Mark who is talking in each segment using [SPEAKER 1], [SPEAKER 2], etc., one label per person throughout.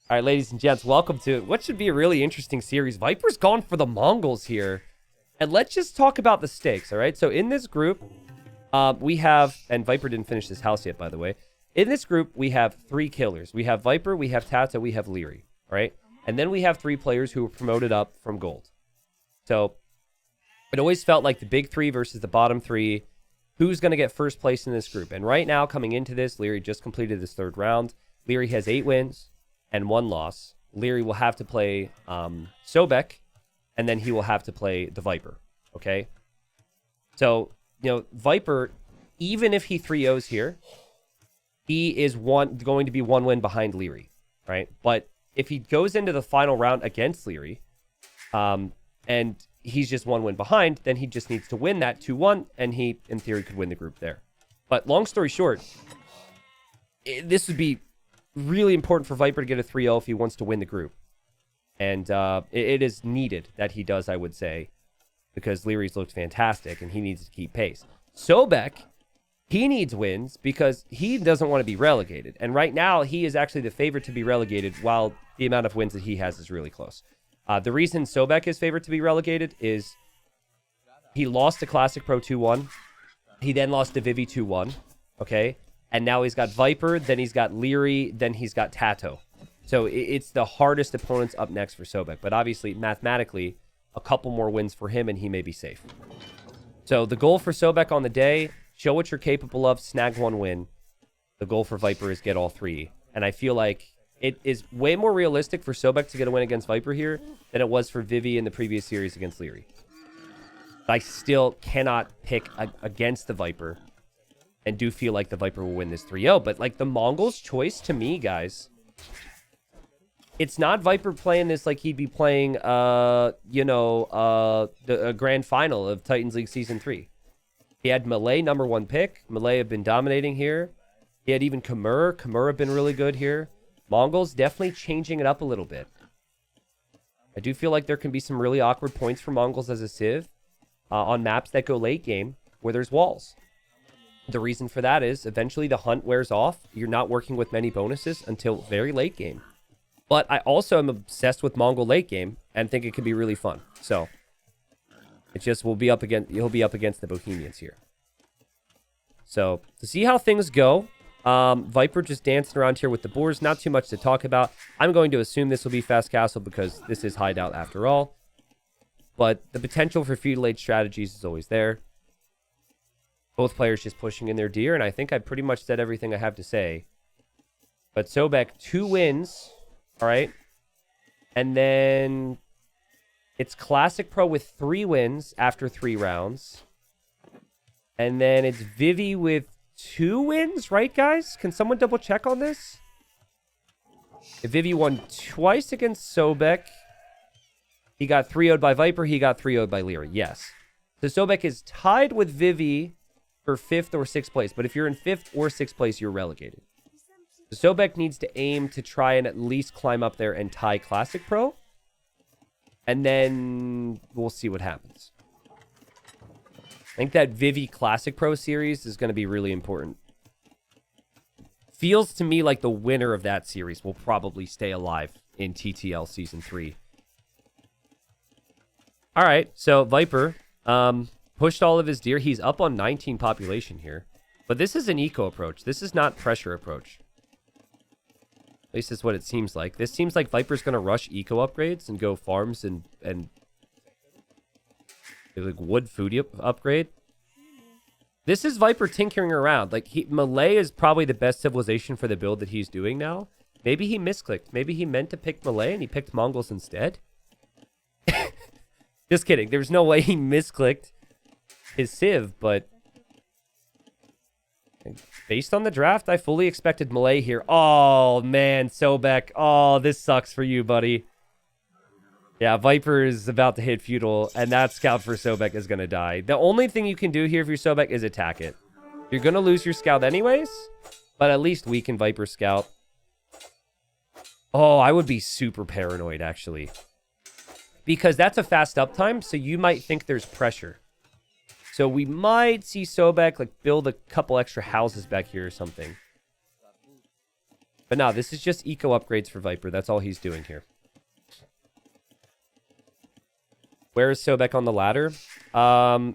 [SPEAKER 1] All right, ladies and gents, welcome to what should be a really interesting series. Viper's gone for the Mongols here. And let's just talk about the stakes, all right? So in this group, we have, and Viper didn't finish this house yet, by the way. In this group, we have 3 killers. We have Viper, we have Tata, we have Leary, right? And then we have 3 players who were promoted up from gold. So it always felt like the big 3 versus the bottom 3. Who's going to get first place in this group? And right now, coming into this, Leary just completed his 3rd round. Leary has 8 wins and 1 loss. Leary will have to play Sobek, and then he will have to play TheViper, okay? So, you know, Viper, even if he 3-0s here, he is going to be 1 win behind Leary, right? But if he goes into the final round against Leary, and he's just 1 win behind, then he just needs to win that 2-1, and he, in theory, could win the group there. But long story short, this would be really important for Viper to get a 3-0 if he wants to win the group. And it is needed that he does, I would say, because Leary's looked fantastic, and he needs to keep pace. Sobek, he needs wins because he doesn't want to be relegated. And right now, he is actually the favorite to be relegated, while the amount of wins that he has is really close. The reason Sobek is favored to be relegated is he lost to Classic Pro 2-1. He then lost to Vivi 2-1, okay? And now he's got Viper, then he's got Leary, then he's got Tato. So it's the hardest opponents up next for Sobek. But obviously, mathematically, a couple more wins for him and he may be safe. So the goal for Sobek on the day, show what you're capable of, snag 1 win. The goal for Viper is get all 3. And I feel like it is way more realistic for Sobek to get a win against Viper here than it was for Vivi in the previous series against Leary. I still cannot pick against the Viper, and do feel like the Viper will win this 3-0. But, like, the Mongols' choice to me, guys, it's not Viper playing this like he'd be playing, the grand final of Titans League Season 3. He had Malay #1 pick. Malay have been dominating here. He had even Kamur. Kamur have been really good here. Mongols definitely changing it up a little bit. I do feel like there can be some really awkward points for Mongols as a Civ on maps that go late game where there's walls. The reason for that is eventually the hunt wears off. You're not working with many bonuses until very late game. But I also am obsessed with Mongol late game and think it could be really fun. So it just will be up against, he'll be up against the Bohemians here. So to see how things go, Viper just dancing around here with the boars. Not too much to talk about. I'm going to assume this will be fast castle because this is hideout after all. But the potential for feudal age strategies is always there. Both players just pushing in their deer, and I think I pretty much said everything I have to say. But Sobek, 2 wins, all right? And then it's Classic Pro with 3 wins after 3 rounds. And then it's Vivi with 2 wins, right, guys? Can someone double check on this? If Vivi won twice against Sobek, he got 3-0'd by Viper, he got 3-0'd by Leary, yes. So Sobek is tied with Vivi for 5th or 6th place. But if you're in 5th or 6th place, you're relegated. So Sobek needs to aim to try and at least climb up there and tie Classic Pro. And then we'll see what happens. I think that Vivi Classic Pro series is going to be really important. Feels to me like the winner of that series will probably stay alive in TTL Season 3. All right, so Viper pushed all of his deer. He's up on 19 population here. But this is an eco approach. This is not pressure approach. At least that's what it seems like. This seems like Viper's going to rush eco upgrades and go farms and like wood food upgrade. This is Viper tinkering around. Like Malay is probably the best civilization for the build that he's doing now. Maybe he misclicked. Maybe he meant to pick Malay and he picked Mongols instead. Just kidding. There's no way he misclicked his civ, but based on the draft, I fully expected Malay here. Oh, man, Sobek. Oh, this sucks for you, buddy. Yeah, Viper is about to hit feudal, and that scout for Sobek is going to die. The only thing you can do here if you're Sobek is attack it. You're going to lose your scout anyways, but at least weaken Viper's scout. Oh, I would be super paranoid, actually. Because that's a fast uptime, so you might think there's pressure. So we might see Sobek like build a couple extra houses back here or something. But no, this is just eco upgrades for Viper. That's all he's doing here. Where is Sobek on the ladder?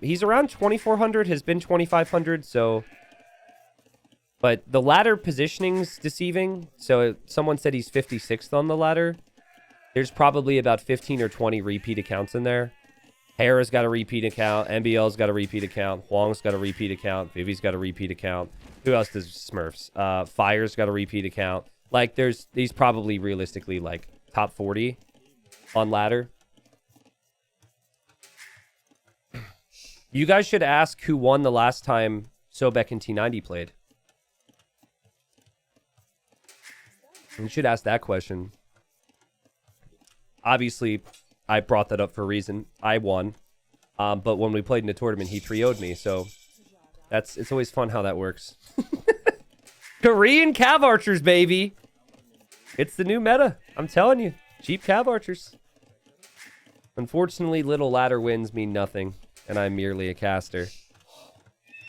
[SPEAKER 1] He's around 2,400, has been 2,500, so... But the ladder positioning's deceiving. So someone said he's 56th on the ladder. There's probably about 15 or 20 repeat accounts in there. Hera's got a repeat account. MBL's got a repeat account. Huang's got a repeat account. Vivi's got a repeat account. Who else does Smurfs? Fire's got a repeat account. Like, these probably realistically, like, top 40 on ladder. You guys should ask who won the last time Sobek and T90 played. You should ask that question. Obviously, I brought that up for a reason. I won. But when we played in the tournament, he 3-0'd me, so it's always fun how that works. Korean Cav Archers, baby! It's the new meta. I'm telling you. Cheap Cav Archers. Unfortunately, little ladder wins mean nothing, and I'm merely a caster.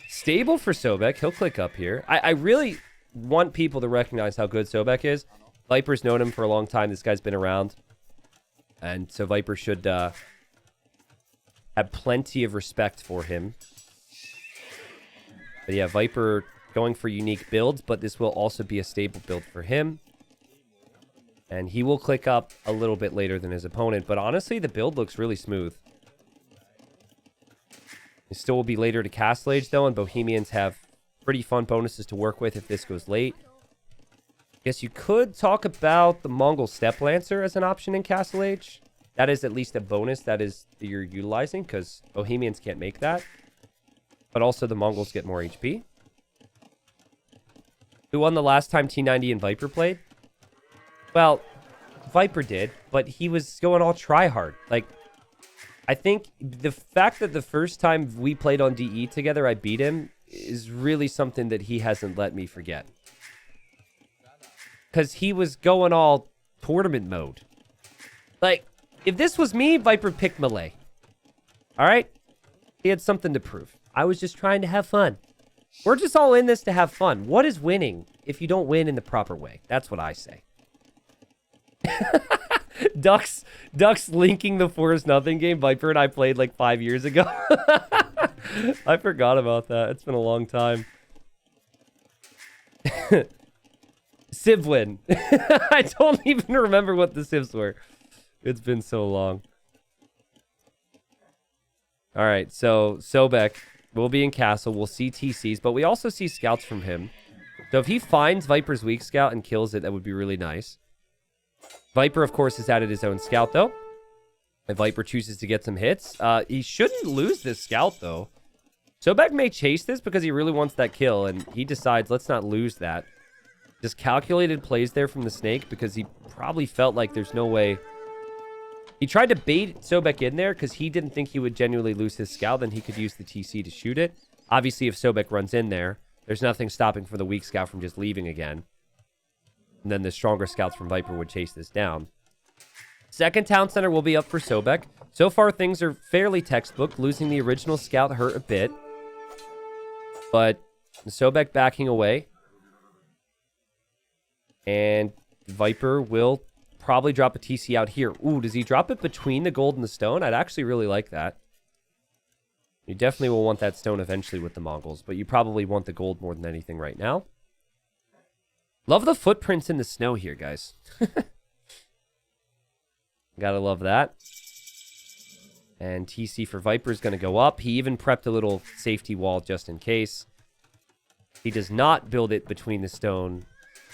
[SPEAKER 1] Stable for Sobek. He'll click up here. I really want people to recognize how good Sobek is. Viper's known him for a long time. This guy's been around. And so Viper should have plenty of respect for him. But yeah, Viper going for unique builds, but this will also be a stable build for him. And he will click up a little bit later than his opponent. But honestly, the build looks really smooth. It still will be later to Castle Age, though, and Bohemians have pretty fun bonuses to work with if this goes late. Guess you could talk about the Mongol Step Lancer as an option in Castle Age. That is at least a bonus that you're utilizing, because Bohemians can't make that. But also the Mongols get more HP. Who won the last time T90 and Viper played? Well, Viper did, but he was going all try-hard. Like, I think the fact that the first time we played on DE together, I beat him, is really something that he hasn't let me forget. Because he was going all tournament mode. Like, if this was me, Viper picked melee. Alright? He had something to prove. I was just trying to have fun. We're just all in this to have fun. What is winning if you don't win in the proper way? That's what I say. Ducks linking the Forest Nothing game Viper and I played like 5 years ago. I forgot about that. It's been a long time. Civ win. I don't even remember what the civs were. It's been so long. All right, so Sobek will be in Castle. We'll see TCs, but we also see scouts from him. So if he finds Viper's weak scout and kills it, that would be really nice. Viper, of course, has added his own scout, though. If Viper chooses to get some hits, he shouldn't lose this scout, though. Sobek may chase this because he really wants that kill, and he decides, let's not lose that. Just calculated plays there from the snake because he probably felt like there's no way. He tried to bait Sobek in there because he didn't think he would genuinely lose his scout, then he could use the TC to shoot it. Obviously, if Sobek runs in there, there's nothing stopping for the weak scout from just leaving again. And then the stronger scouts from Viper would chase this down. Second town center will be up for Sobek. So far, things are fairly textbook. Losing the original scout hurt a bit. But Sobek backing away. And Viper will probably drop a TC out here. Ooh, does he drop it between the gold and the stone? I'd actually really like that. You definitely will want that stone eventually with the Mongols, but you probably want the gold more than anything right now. Love the footprints in the snow here, guys. Gotta love that. And TC for Viper is going to go up. He even prepped a little safety wall just in case. He does not build it between the stone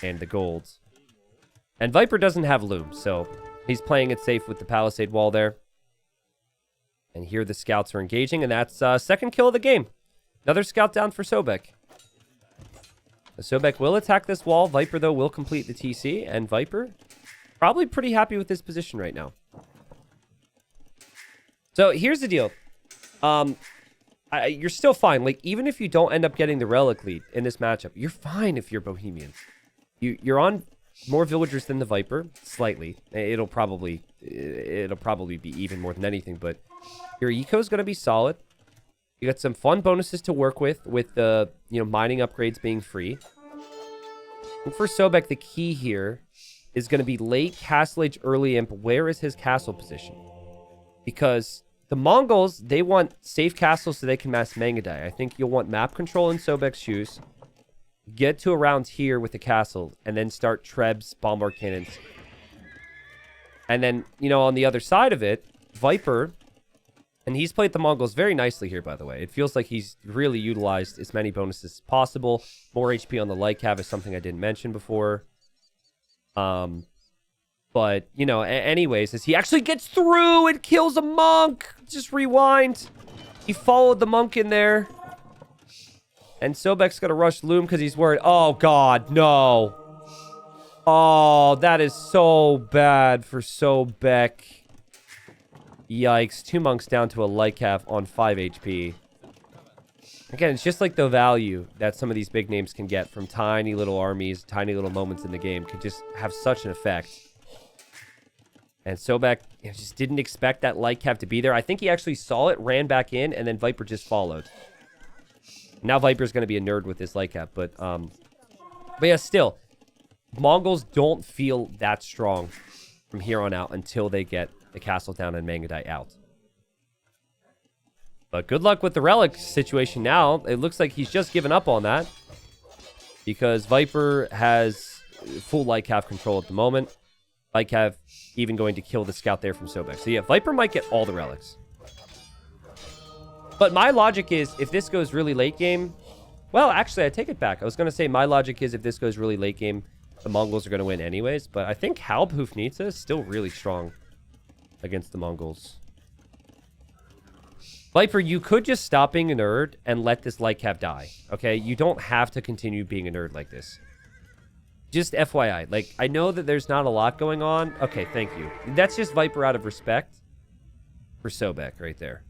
[SPEAKER 1] and the golds. And Viper doesn't have loom, so he's playing it safe with the palisade wall there. And here the scouts are engaging, and that's second kill of the game. Another scout down for Sobek. Sobek will attack this wall. Viper, though, will complete the TC, and Viper probably pretty happy with this position right now. So here's the deal. You're still fine. Like, even if you don't end up getting the relic lead in this matchup, you're fine if you're Bohemians. You're on more villagers than the Viper, slightly. It'll probably be even more than anything, but your eco is going to be solid. You got some fun bonuses to work with the mining upgrades being free. And for Sobek, the key here is going to be late Castle Age, early Imp. Where is his castle position? Because the Mongols, they want safe castles so they can mass Mangadai. I think you'll want map control in Sobek's shoes. Get to around here with the castle, and then start Trebs, bombard cannons. And then, you know, on the other side of it, Viper, and he's played the Mongols very nicely here, by the way. It feels like he's really utilized as many bonuses as possible. More HP on the light cav is something I didn't mention before. But, you know, anyways, as he actually gets through and kills a monk. Just rewind. He followed the monk in there. And Sobek's going to rush Loom because he's worried. Oh, God, no. Oh, that is so bad for Sobek. Yikes. 2 monks down to a light cap on 5 HP. Again, it's just like the value that some of these big names can get from tiny little armies, tiny little moments in the game could just have such an effect. And Sobek just didn't expect that light cap to be there. I think he actually saw it, ran back in, and then Viper just followed. Now Viper's going to be a nerd with this light cap, but yeah, still, Mongols don't feel that strong from here on out until they get the castle down and Mangadai out. But good luck with the relic situation now. It looks like he's just given up on that because Viper has full light cap control at the moment. Light cap even going to kill the scout there from Sobek. So yeah, Viper might get all the relics. But my logic is, if this goes really late game... Well, actually, I take it back. I was going to say my logic is if this goes really late game, the Mongols are going to win anyways. But I think Halb Hufnitsa is still really strong against the Mongols. Viper, you could just stop being a nerd and let this light cap die. Okay? You don't have to continue being a nerd like this. Just FYI. Like, I know that there's not a lot going on. Okay, thank you. That's just Viper out of respect for Sobek right there.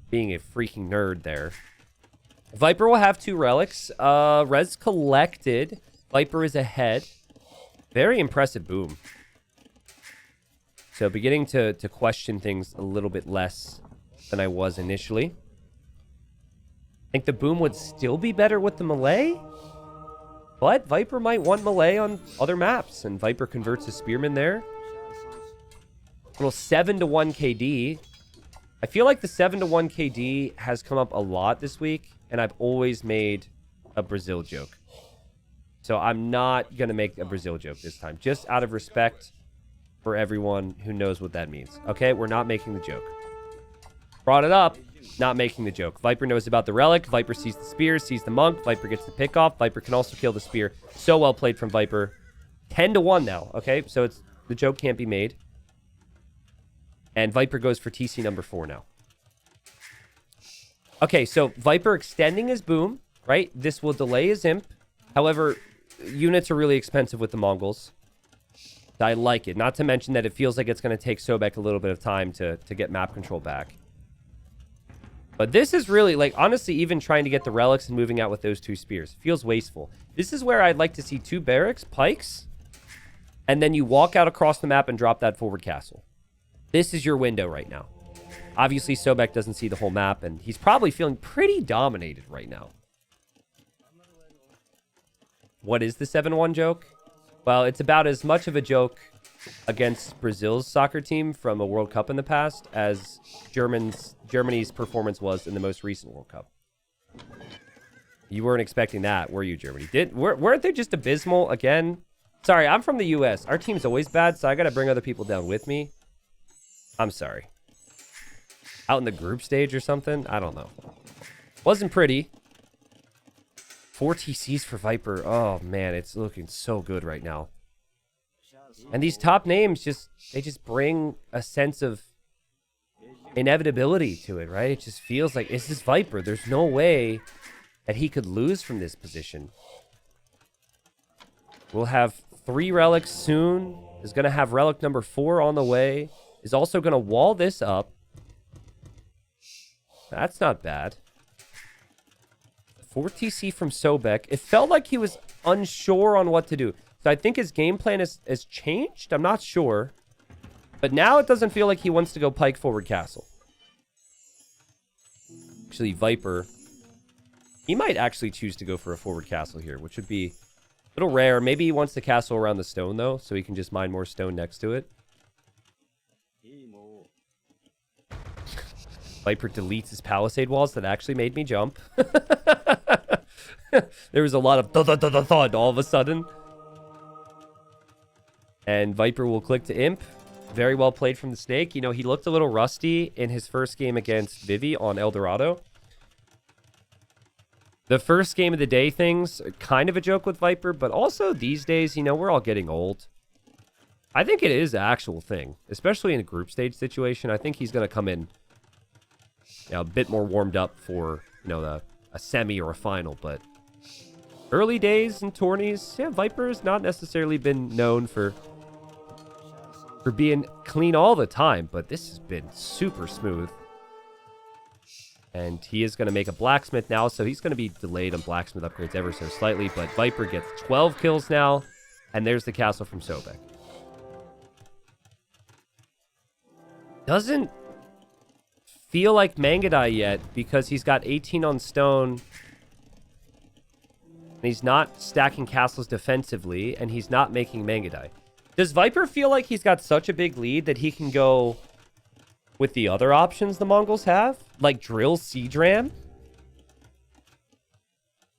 [SPEAKER 1] Being a freaking nerd there. Viper will have 2 relics. Res collected. Viper is ahead. Very impressive boom. So beginning to question things a little bit less than I was initially. I think the boom would still be better with the melee. But Viper might want melee on other maps. And Viper converts a spearman there. Little 7-1 KD. I feel like the 7-1 KD has come up a lot this week, and I've always made a Brazil joke. So I'm not going to make a Brazil joke this time, just out of respect for everyone who knows what that means. Okay, we're not making the joke. Brought it up, not making the joke. Viper knows about the relic. Viper sees the spear, sees the monk. Viper gets the pick off. Viper can also kill the spear. So well played from Viper. 10-1 now, okay? So it's the joke can't be made. And Viper goes for TC number 4 now. Okay, so Viper extending his boom, right? This will delay his imp. However, units are really expensive with the Mongols. I like it. Not to mention that it feels like it's going to take Sobek a little bit of time to get map control back. But this is really, like, honestly, even trying to get the relics and moving out with those 2 spears feels wasteful. This is where I'd like to see 2 barracks, pikes, and then you walk out across the map and drop that forward castle. This is your window right now. Obviously, Sobek doesn't see the whole map, and he's probably feeling pretty dominated right now. What is the 7-1 joke? Well, it's about as much of a joke against Brazil's soccer team from a World Cup in the past as Germany's performance was in the most recent World Cup. You weren't expecting that, were you, Germany? Weren't they just abysmal again? Sorry, I'm from the U.S. Our team's always bad, so I got to bring other people down with me. I'm sorry. Out in the group stage or something? I don't know. Wasn't pretty. 4 TCs for Viper. Oh, man, it's looking so good right now. And these top names, they just bring a sense of inevitability to it, right? It just feels like, this is Viper. There's no way that he could lose from this position. We'll have 3 relics soon. Is going to have relic number 4 on the way. Is also going to wall this up. That's not bad. 4 TC from Sobek. It felt like he was unsure on what to do. So I think his game plan has changed. I'm not sure. But now it doesn't feel like he wants to go pike forward castle. Actually, Viper. He might actually choose to go for a forward castle here, which would be a little rare. Maybe he wants the castle around the stone, though, so he can just mine more stone next to it. Viper deletes his palisade walls. That actually made me jump. There was a lot of thud all of a sudden. And Viper will click to Imp. Very well played from the Snake. You know, he looked a little rusty in his first game against Vivi on El Dorado. The first game of the day things are kind of a joke with Viper, but also these days, you know, we're all getting old. I think it is an actual thing, especially in a group stage situation. I think he's going to come in, you know, a bit more warmed up for, you know, a semi or a final, but early days in tourneys, yeah, Viper has not necessarily been known for being clean all the time, but this has been super smooth. And he is going to make a blacksmith now, so he's going to be delayed on blacksmith upgrades ever so slightly, but Viper gets 12 kills now, and there's the castle from Sobek. Doesn't feel like Mangadai yet, because he's got 18 on stone, and he's not stacking castles defensively, and he's not making Mangadai. Does Viper feel like he's got such a big lead that he can go with the other options the Mongols have? Like drill siege ram?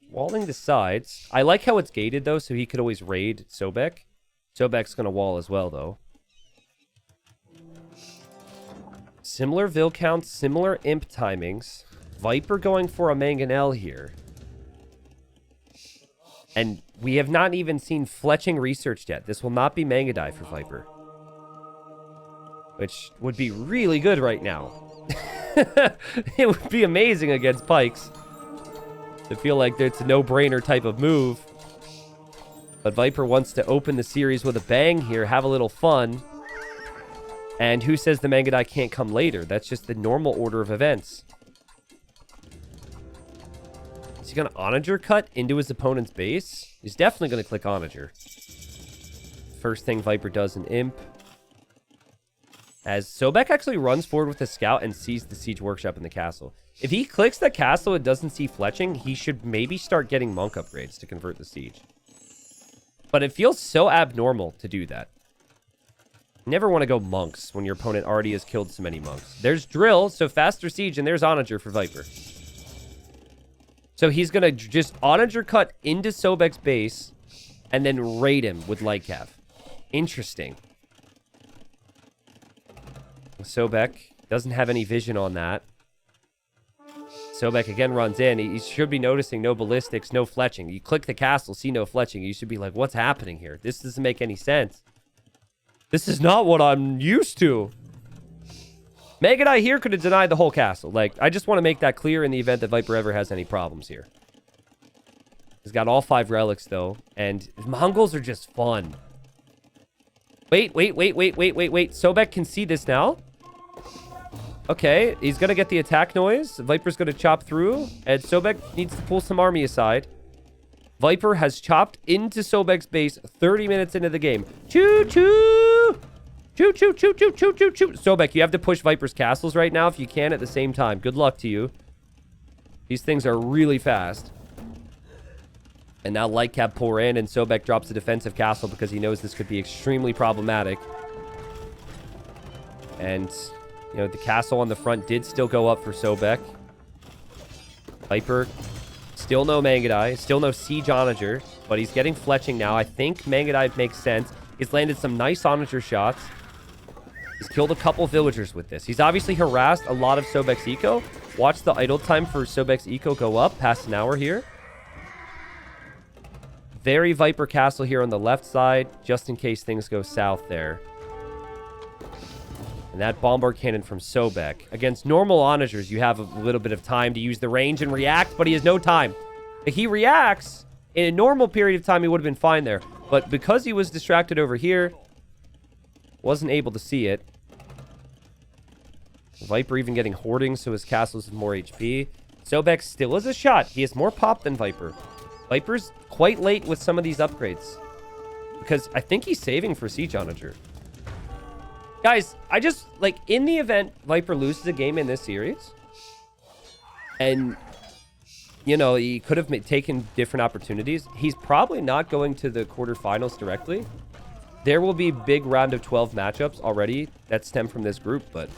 [SPEAKER 1] Walling the sides. I like how it's gated, though, so he could always raid Sobek. Sobek's going to wall as well, though. Similar Vil counts, similar imp timings. Viper going for a Mangonel here. And we have not even seen fletching researched yet. This will not be Mangadai for Viper. Which would be really good right now. It would be amazing against Pikes. I feel like it's a no-brainer type of move. But Viper wants to open the series with a bang here, have a little fun. And who says the Mangadai can't come later? That's just the normal order of events. Is he going to Onager cut into his opponent's base? He's definitely going to click Onager. First thing Viper does in Imp. As Sobek actually runs forward with a scout and sees the siege workshop in the castle. If he clicks the castle and doesn't see fletching, he should maybe start getting monk upgrades to convert the siege. But it feels so abnormal to do that. You never want to go monks when your opponent already has killed so many monks. There's drill, so faster siege, and there's Onager for Viper. So he's going to just Onager cut into Sobek's base and then raid him with light cav. Interesting. Sobek doesn't have any vision on that. Sobek again runs in. He should be noticing no ballistics, no fletching. You click the castle, see no fletching. You should be like, what's happening here? This doesn't make any sense. This is not what I'm used to. Mangadai here could have denied the whole castle. Like, I just want to make that clear in the event that Viper ever has any problems here. He's got all 5 relics, though. And Mongols are just fun. Wait. Sobek can see this now. Okay, he's going to get the attack noise. Viper's going to chop through. And Sobek needs to pull some army aside. Viper has chopped into Sobek's base 30 minutes into the game. Choo-choo! Choo-choo! Sobek, you have to push Viper's castles right now if you can at the same time. Good luck to you. These things are really fast. And now Lightcap pour in, and Sobek drops a defensive castle because he knows this could be extremely problematic. And, you know, the castle on the front did still go up for Sobek. Viper, still no Mangadai, still no Siege Onager, but he's getting fletching now. I think Mangadai makes sense. He's landed some nice Onager shots. He's killed a couple villagers with this. He's obviously harassed a lot of Sobek's eco. Watch the idle time for Sobek's eco go up past an hour here. Very Viper castle here on the left side, just in case things go south there. And that bombard cannon from Sobek. Against normal Onagers, you have a little bit of time to use the range and react, but he has no time. If he reacts, in a normal period of time, he would have been fine there. But because he was distracted over here, wasn't able to see it. Viper even getting hoarding, so his castles have more HP. Sobek still has a shot. He has more pop than Viper. Viper's quite late with some of these upgrades. Because I think he's saving for Siege Onager. Guys, I just, like, in the event Viper loses a game in this series, and you know, he could have taken different opportunities. He's probably not going to the quarterfinals directly. There will be big round of 12 matchups already that stem from this group, but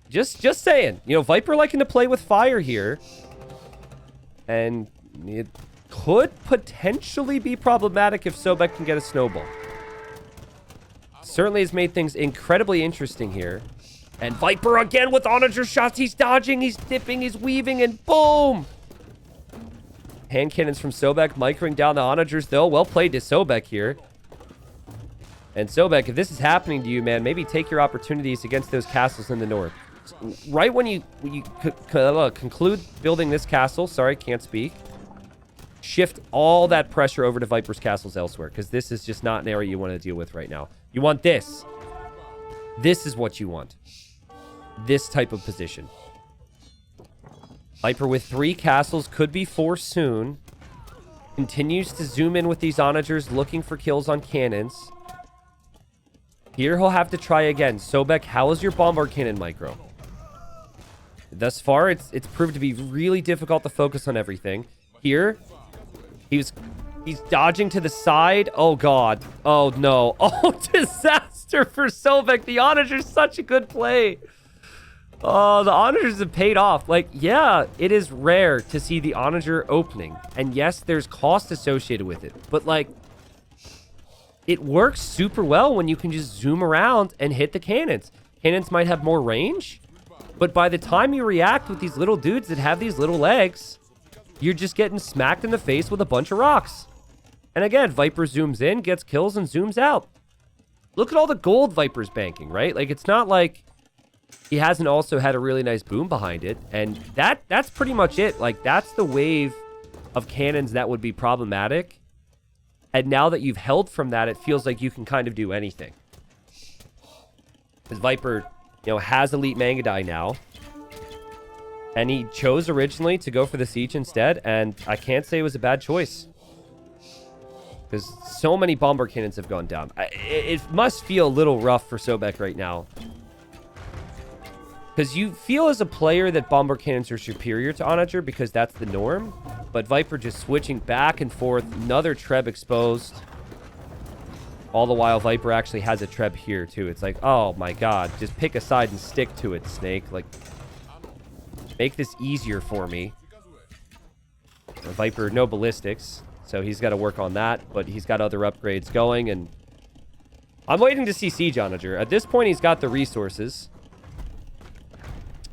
[SPEAKER 1] just saying, you know, Viper liking to play with fire here, and it could potentially be problematic if Sobek can get a snowball. Certainly has made things incredibly interesting here. And Viper again with onager shots. He's dodging, he's dipping, he's weaving, and boom! Hand cannons from Sobek, microing down the onagers, though. Well played to Sobek here. And Sobek, if this is happening to you, man, maybe take your opportunities against those castles in the north. Right when you conclude building this castle, sorry, can't speak, shift all that pressure over to Viper's castles elsewhere, because this is just not an area you want to deal with right now. You want this. This is what you want. This type of position. Viper with 3 castles, could be 4 soon. Continues to zoom in with these onagers, looking for kills on cannons. Here he'll have to try again. Sobek, how is your bombard cannon micro? Thus far, it's proved to be really difficult to focus on everything. Here, he's dodging to the side. Oh, God. Oh, no. Oh, disaster for Sobek. The onager's such a good play. Oh, the onagers have paid off. Like, yeah, it is rare to see the onager opening. And yes, there's cost associated with it. But, like, it works super well when you can just zoom around and hit the cannons. Cannons might have more range, but by the time you react with these little dudes that have these little legs, you're just getting smacked in the face with a bunch of rocks. And again, Viper zooms in, gets kills, and zooms out. Look at all the gold Viper's banking, right? Like, it's not like he hasn't also had a really nice boom behind it. And that's pretty much it. Like, that's the wave of cannons that would be problematic. And now that you've held from that, it feels like you can kind of do anything. Because Viper, you know, has Elite Mangadai now. And he chose originally to go for the Siege instead. And I can't say it was a bad choice. Because so many bomber cannons have gone down. It must feel a little rough for Sobek right now. Because you feel as a player that bomber cannons are superior to onager because that's the norm. But Viper just switching back and forth. Another Treb exposed. All the while, Viper actually has a Treb here, too. It's like, oh my god. Just pick a side and stick to it, Snake. Like, make this easier for me. Viper, no ballistics. So he's got to work on that. But he's got other upgrades going. And I'm waiting to see Siege Onager. At this point, he's got the resources.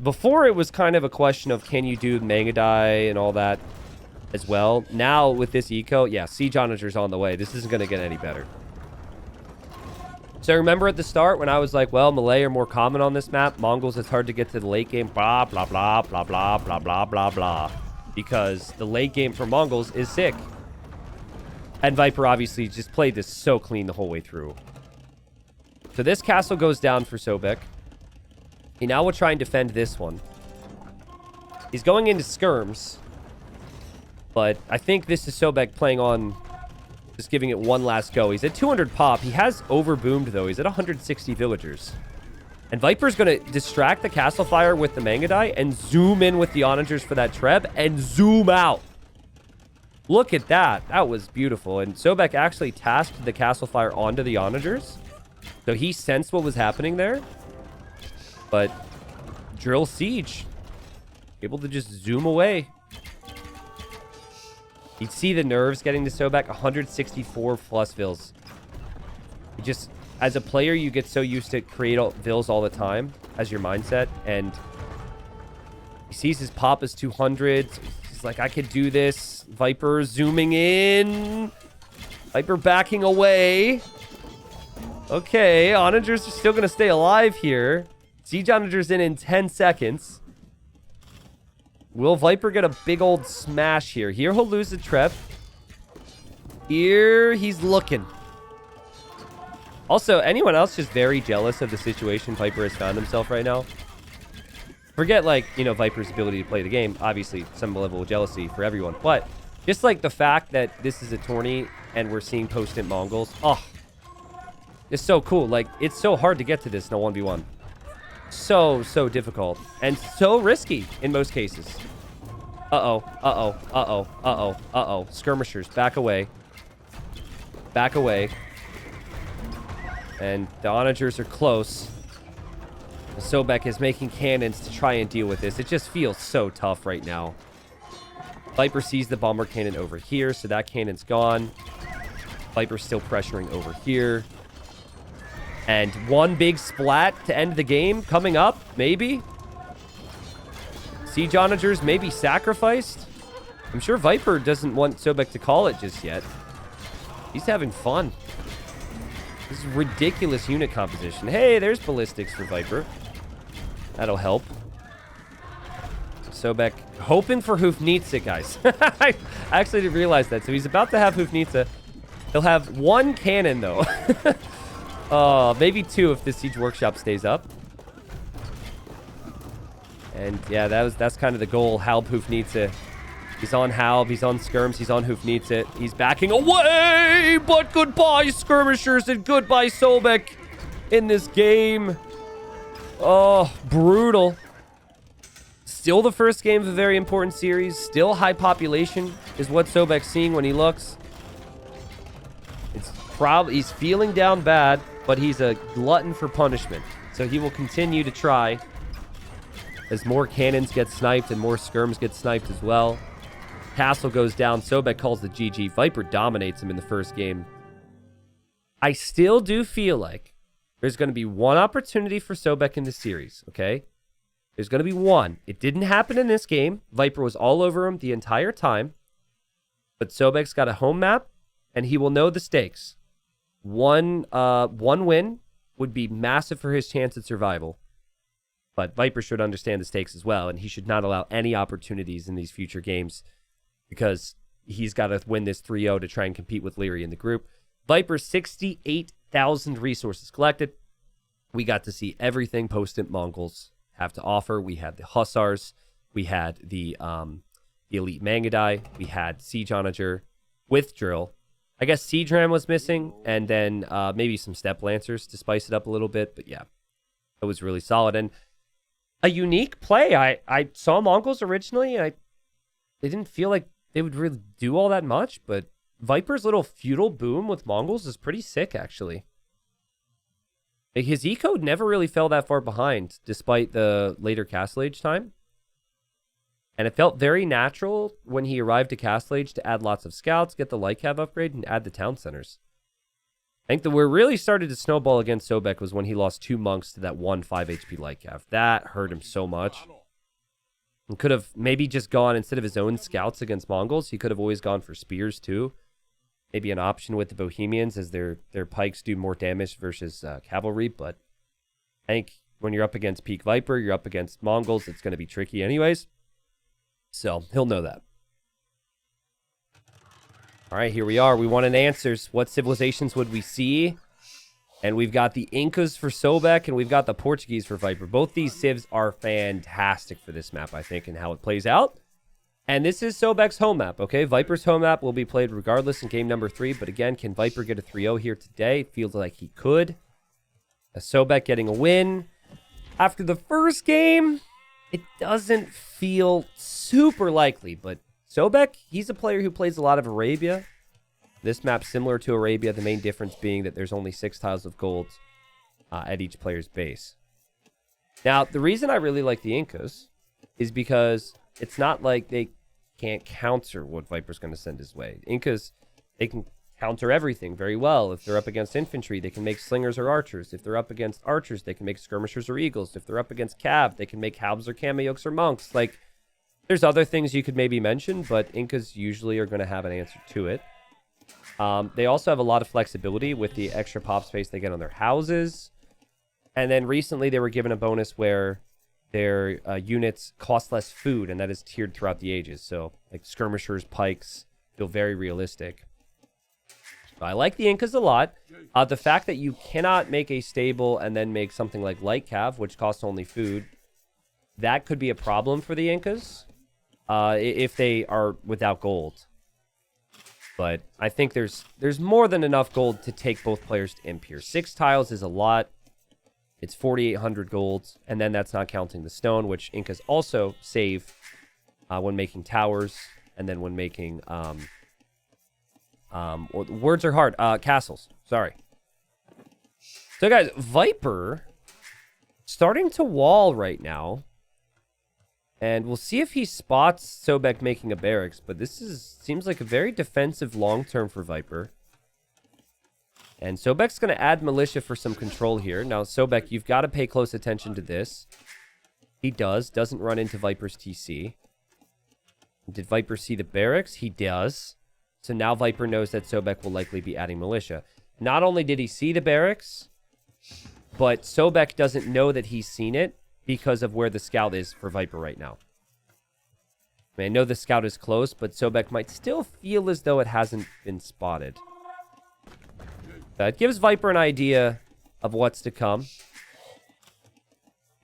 [SPEAKER 1] Before, it was kind of a question of can you do Mangadai and all that as well. Now, with this eco, yeah, Siege Onager's on the way. This isn't going to get any better. So, remember at the start when I was like, well, Malay are more common on this map. Mongols, it's hard to get to the late game. Blah, blah, blah, blah, blah, blah, blah, blah, blah. Because the late game for Mongols is sick. And Viper obviously just played this so clean the whole way through. So, this castle goes down for Sobek. He now will try and defend this one. He's going into skirms. But I think this is Sobek playing on just giving it one last go. He's at 200 pop. He has overboomed, though. He's at 160 villagers. And Viper's going to distract the castle fire with the Mangadai and zoom in with the onagers for that Treb and zoom out. Look at that. That was beautiful. And Sobek actually tasked the castle fire onto the onagers. So he sensed what was happening there. But drill siege. Able to just zoom away. You'd see the nerves getting to Sobek. 164 plus vills. You just, as a player, you get so used to create vills all the time as your mindset. And he sees his pop as 200. He's like, I could do this. Viper zooming in. Viper backing away. Okay, onagers are still going to stay alive here. Siege onagers in 10 seconds. Will Viper get a big old smash here? Here he'll lose the Treb. Here he's looking. Also, anyone else just very jealous of the situation Viper has found himself right now? Forget, like, you know, Viper's ability to play the game. Obviously, some level of jealousy for everyone. But just, like, the fact that this is a tourney and we're seeing post-int Mongols. Oh, it's so cool. Like, it's so hard to get to this in a 1v1. So difficult. And so risky in most cases. Uh-oh. Uh-oh. Uh-oh. Uh-oh. Uh-oh. Skirmishers, back away. Back away. And the onagers are close. Sobek is making cannons to try and deal with this. It just feels so tough right now. Viper sees the bomber cannon over here, so that cannon's gone. Viper's still pressuring over here. And one big splat to end the game coming up, maybe. Siege onagers may be sacrificed. I'm sure Viper doesn't want Sobek to call it just yet. He's having fun. This is ridiculous unit composition. Hey, there's ballistics for Viper. That'll help. Sobek hoping for Hufnitsa, guys. I actually didn't realize that. So he's about to have Hufnitsa. He'll have one cannon, though. Maybe two if the Siege Workshop stays up. And yeah, that's kind of the goal. Halb Hufnitsa. He's on Halb. He's on Skirms. He's on Hufnitsa. He's backing away. But goodbye, Skirmishers, and goodbye, Sobek in this game. Oh, brutal. Still the first game of a very important series. Still high population is what Sobek's seeing when he looks. It's probably he's feeling down bad, but he's a glutton for punishment. So he will continue to try as more cannons get sniped and more skirms get sniped as well. Castle goes down. Sobek calls the GG. Viper dominates him in the first game. I still do feel like there's going to be one opportunity for Sobek in the series, okay? There's going to be one. It didn't happen in this game. Viper was all over him the entire time. But Sobek's got a home map, and he will know the stakes. One win would be massive for his chance at survival. But Viper should understand the stakes as well, and he should not allow any opportunities in these future games because he's got to win this 3-0 to try and compete with Leary in the group. Viper, 68,000 resources collected. We got to see everything Post-Imp Mongols have to offer. We had the Hussars. We had the Elite Mangudai. We had Siege Onager with Drill. I guess Siege Ram was missing, and then maybe some Step Lancers to spice it up a little bit. But yeah, it was really solid. And a unique play. I saw Mongols originally, and they didn't feel like they would really do all that much, but Viper's little feudal boom with Mongols is pretty sick, actually. His E-code never really fell that far behind, despite the later Castle Age time. And it felt very natural when he arrived to Castle Age to add lots of scouts, get the light cav upgrade, and add the town centers. I think that where really started to snowball against Sobek was when he lost 2 monks to that 1 5 HP light cav. That hurt him so much. And could have maybe just gone, instead of his own scouts against Mongols, he could have always gone for spears too. Maybe an option with the Bohemians as their pikes do more damage versus cavalry. But I think when you're up against Peak Viper, you're up against Mongols, it's going to be tricky anyways. So he'll know that. All right, here we are. We wanted answers. What civilizations would we see? And we've got the Incas for Sobek, and we've got the Portuguese for Viper. Both these civs are fantastic for this map, I think, and how it plays out. And this is Sobek's home map, okay? Viper's home map will be played regardless in game number 3. But again, can Viper get a 3-0 here today? Feels like he could. Sobek getting a win. After the first game, it doesn't feel super likely, but Sobek, he's a player who plays a lot of Arabia. This map's similar to Arabia, the main difference being that there's only 6 tiles of gold at each player's base. Now, the reason I really like the Incas is because it's not like they can't counter what Viper's going to send his way. Incas, they can counter everything very well. If they're up against infantry, they can make slingers or archers. If they're up against archers, they can make skirmishers or eagles. If they're up against cav, they can make halbs or kameyokes or monks. Like, there's other things you could maybe mention, but Incas usually are going to have an answer to it. They also have a lot of flexibility with the extra pop space they get on their houses. And then recently they were given a bonus where their units cost less food, and that is tiered throughout the ages. So, like, skirmishers, pikes feel very realistic. I like the Incas a lot. The fact that you cannot make a stable and then make something like light cav, which costs only food, that could be a problem for the Incas if they are without gold. But I think there's more than enough gold to take both players to Imp here. 6 tiles is a lot. It's 4,800 gold, and then that's not counting the stone, which Incas also save when making towers, and then when making words are hard. Castles. Sorry. So guys, Viper starting to wall right now. And we'll see if he spots Sobek making a barracks. But this seems like a very defensive long term for Viper. And Sobek's going to add militia for some control here. Now, Sobek, you've got to pay close attention to this. He doesn't run into Viper's TC. Did Viper see the barracks? He does. So now Viper knows that Sobek will likely be adding militia. Not only did he see the barracks, but Sobek doesn't know that he's seen it because of where the scout is for Viper right now. I mean, I know the scout is close, but Sobek might still feel as though it hasn't been spotted. That gives Viper an idea of what's to come.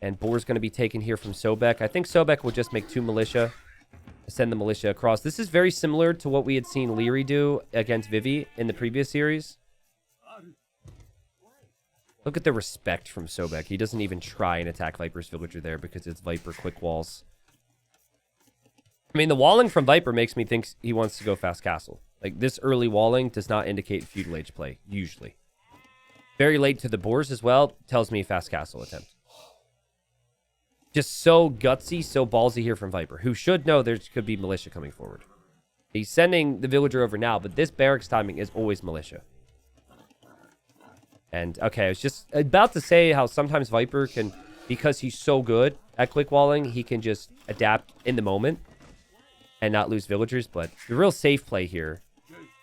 [SPEAKER 1] And Boar's going to be taken here from Sobek. I think Sobek will just make 2 militia. Send the militia across. This is very similar to what we had seen Leary do against Vivi in the previous series. Look at the respect from Sobek. He doesn't even try and attack Viper's villager there because it's Viper quick walls. I mean, the walling from Viper makes me think he wants to go fast castle. Like, this early walling does not indicate feudal age play, usually. Very late to the boars as well, tells me fast castle attempt. Just so gutsy, so ballsy here from Viper, who should know there could be militia coming forward. He's sending the villager over now, but this barracks timing is always militia. And, okay, I was just about to say how sometimes Viper can, because he's so good at quick walling, he can just adapt in the moment and not lose villagers. But the real safe play here,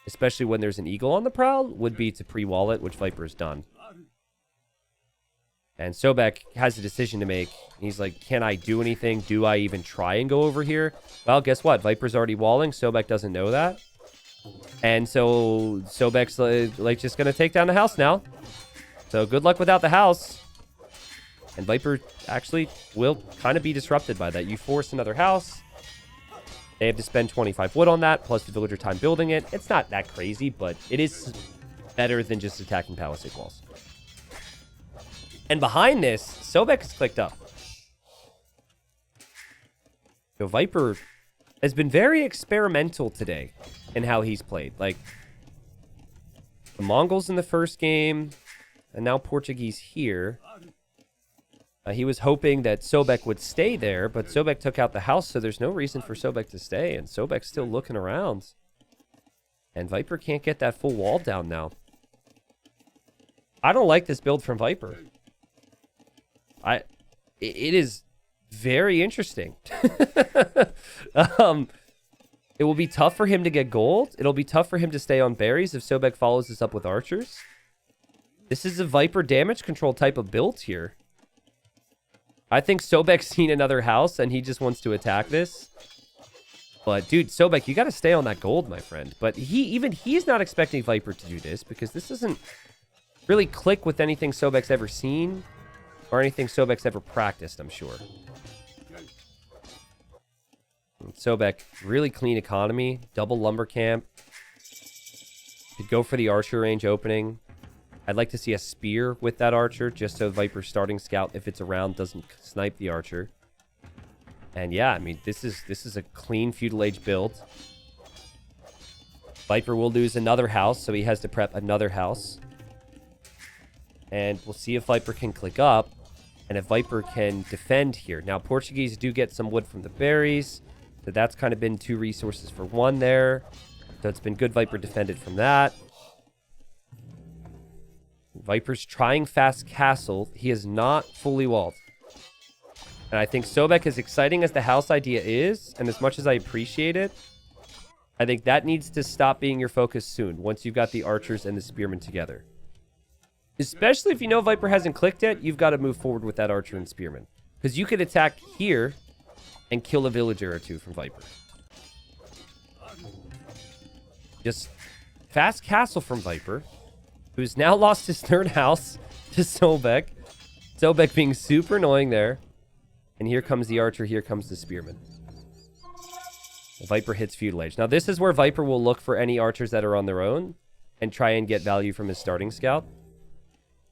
[SPEAKER 1] especially when there's an eagle on the prowl, would be to pre-wall it, which Viper has done. And Sobek has a decision to make. He's like, can I do anything? Do I even try and go over here? Well, guess what? Viper's already walling. Sobek doesn't know that. And so Sobek's like just going to take down the house now. So good luck without the house. And Viper actually will kind of be disrupted by that. You force another house. They have to spend 25 wood on that, plus the villager time building it. It's not that crazy, but it is better than just attacking palisade walls. And behind this, Sobek is clicked up. So Viper has been very experimental today in how he's played. Like, the Mongols in the first game, and now Portuguese here. He was hoping that Sobek would stay there, but Sobek took out the house, so there's no reason for Sobek to stay, and Sobek's still looking around. And Viper can't get that full wall down now. I don't like this build from Viper. It is very interesting. It will be tough for him to get gold. It'll be tough for him to stay on berries if Sobek follows this up with archers. This is a Viper damage control type of build here. I think Sobek's seen another house and he just wants to attack this. But dude, Sobek, you got to stay on that gold, my friend. But he's not expecting Viper to do this because this doesn't really click with anything Sobek's ever seen or anything Sobek's ever practiced, I'm sure. Sobek, really clean economy, double lumber camp. Could go for the archer range opening. I'd like to see a spear with that archer, just so Viper's starting scout, if it's around, doesn't snipe the archer. And yeah, I mean, this is a clean feudal age build. Viper will lose another house, so he has to prep another house. And we'll see if Viper can click up, and if Viper can defend here. Now, Portuguese do get some wood from the berries, so that's kind of been 2 resources for 1 there. So it's been good Viper defended from that. Viper's trying fast castle. He is not fully walled. And I think Sobek, as exciting as the house idea is, and as much as I appreciate it, I think that needs to stop being your focus soon, once you've got the archers and the spearmen together. Especially if you know Viper hasn't clicked yet, you've got to move forward with that archer and spearman. Because you could attack here and kill a villager or 2 from Viper. Just fast castle from Viper, who's now lost his 3rd house to Sobek. Sobek being super annoying there. And here comes the archer, here comes the spearman. The Viper hits feudal age. Now this is where Viper will look for any archers that are on their own and try and get value from his starting scout.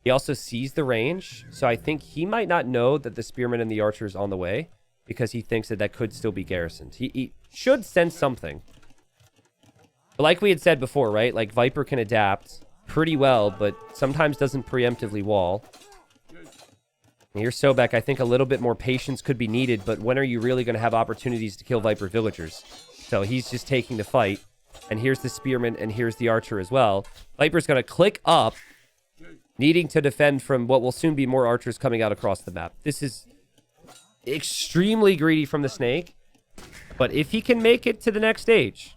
[SPEAKER 1] He also sees the range, so I think he might not know that the spearman and the archer is on the way. because he thinks that that could still be garrisoned. He should sense something. But like we had said before, right? Like, Viper can adapt pretty well, but sometimes doesn't preemptively wall. And here's Sobek. I think a little bit more patience could be needed, but when are you really going to have opportunities to kill Viper villagers? So he's just taking the fight. And here's the spearman, and here's the archer as well. Viper's going to click up, needing to defend from what will soon be more archers coming out across the map. This is extremely greedy from the snake, but if he can make it to the next stage,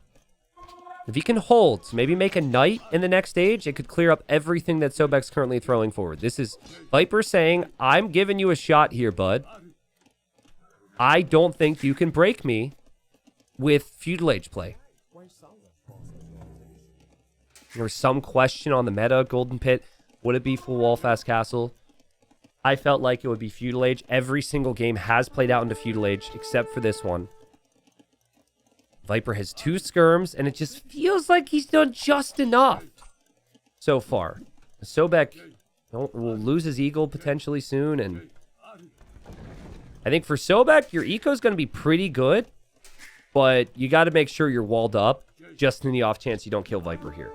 [SPEAKER 1] if he can hold, maybe make a knight in the next stage, it could clear up everything that Sobek's currently throwing forward. This is Viper saying, I'm giving you a shot here, bud. I don't think you can break me with feudal age play. There was some question on the meta, Golden Pit. Would it be full wall fast castle? I felt like it would be feudal age. Every single game has played out into feudal age, except for this one. Viper has 2 skirms, and it just feels like he's done just enough so far. Sobek will lose his eagle potentially soon, and I think for Sobek, your eco is going to be pretty good, but you got to make sure you're walled up just in the off chance you don't kill Viper here.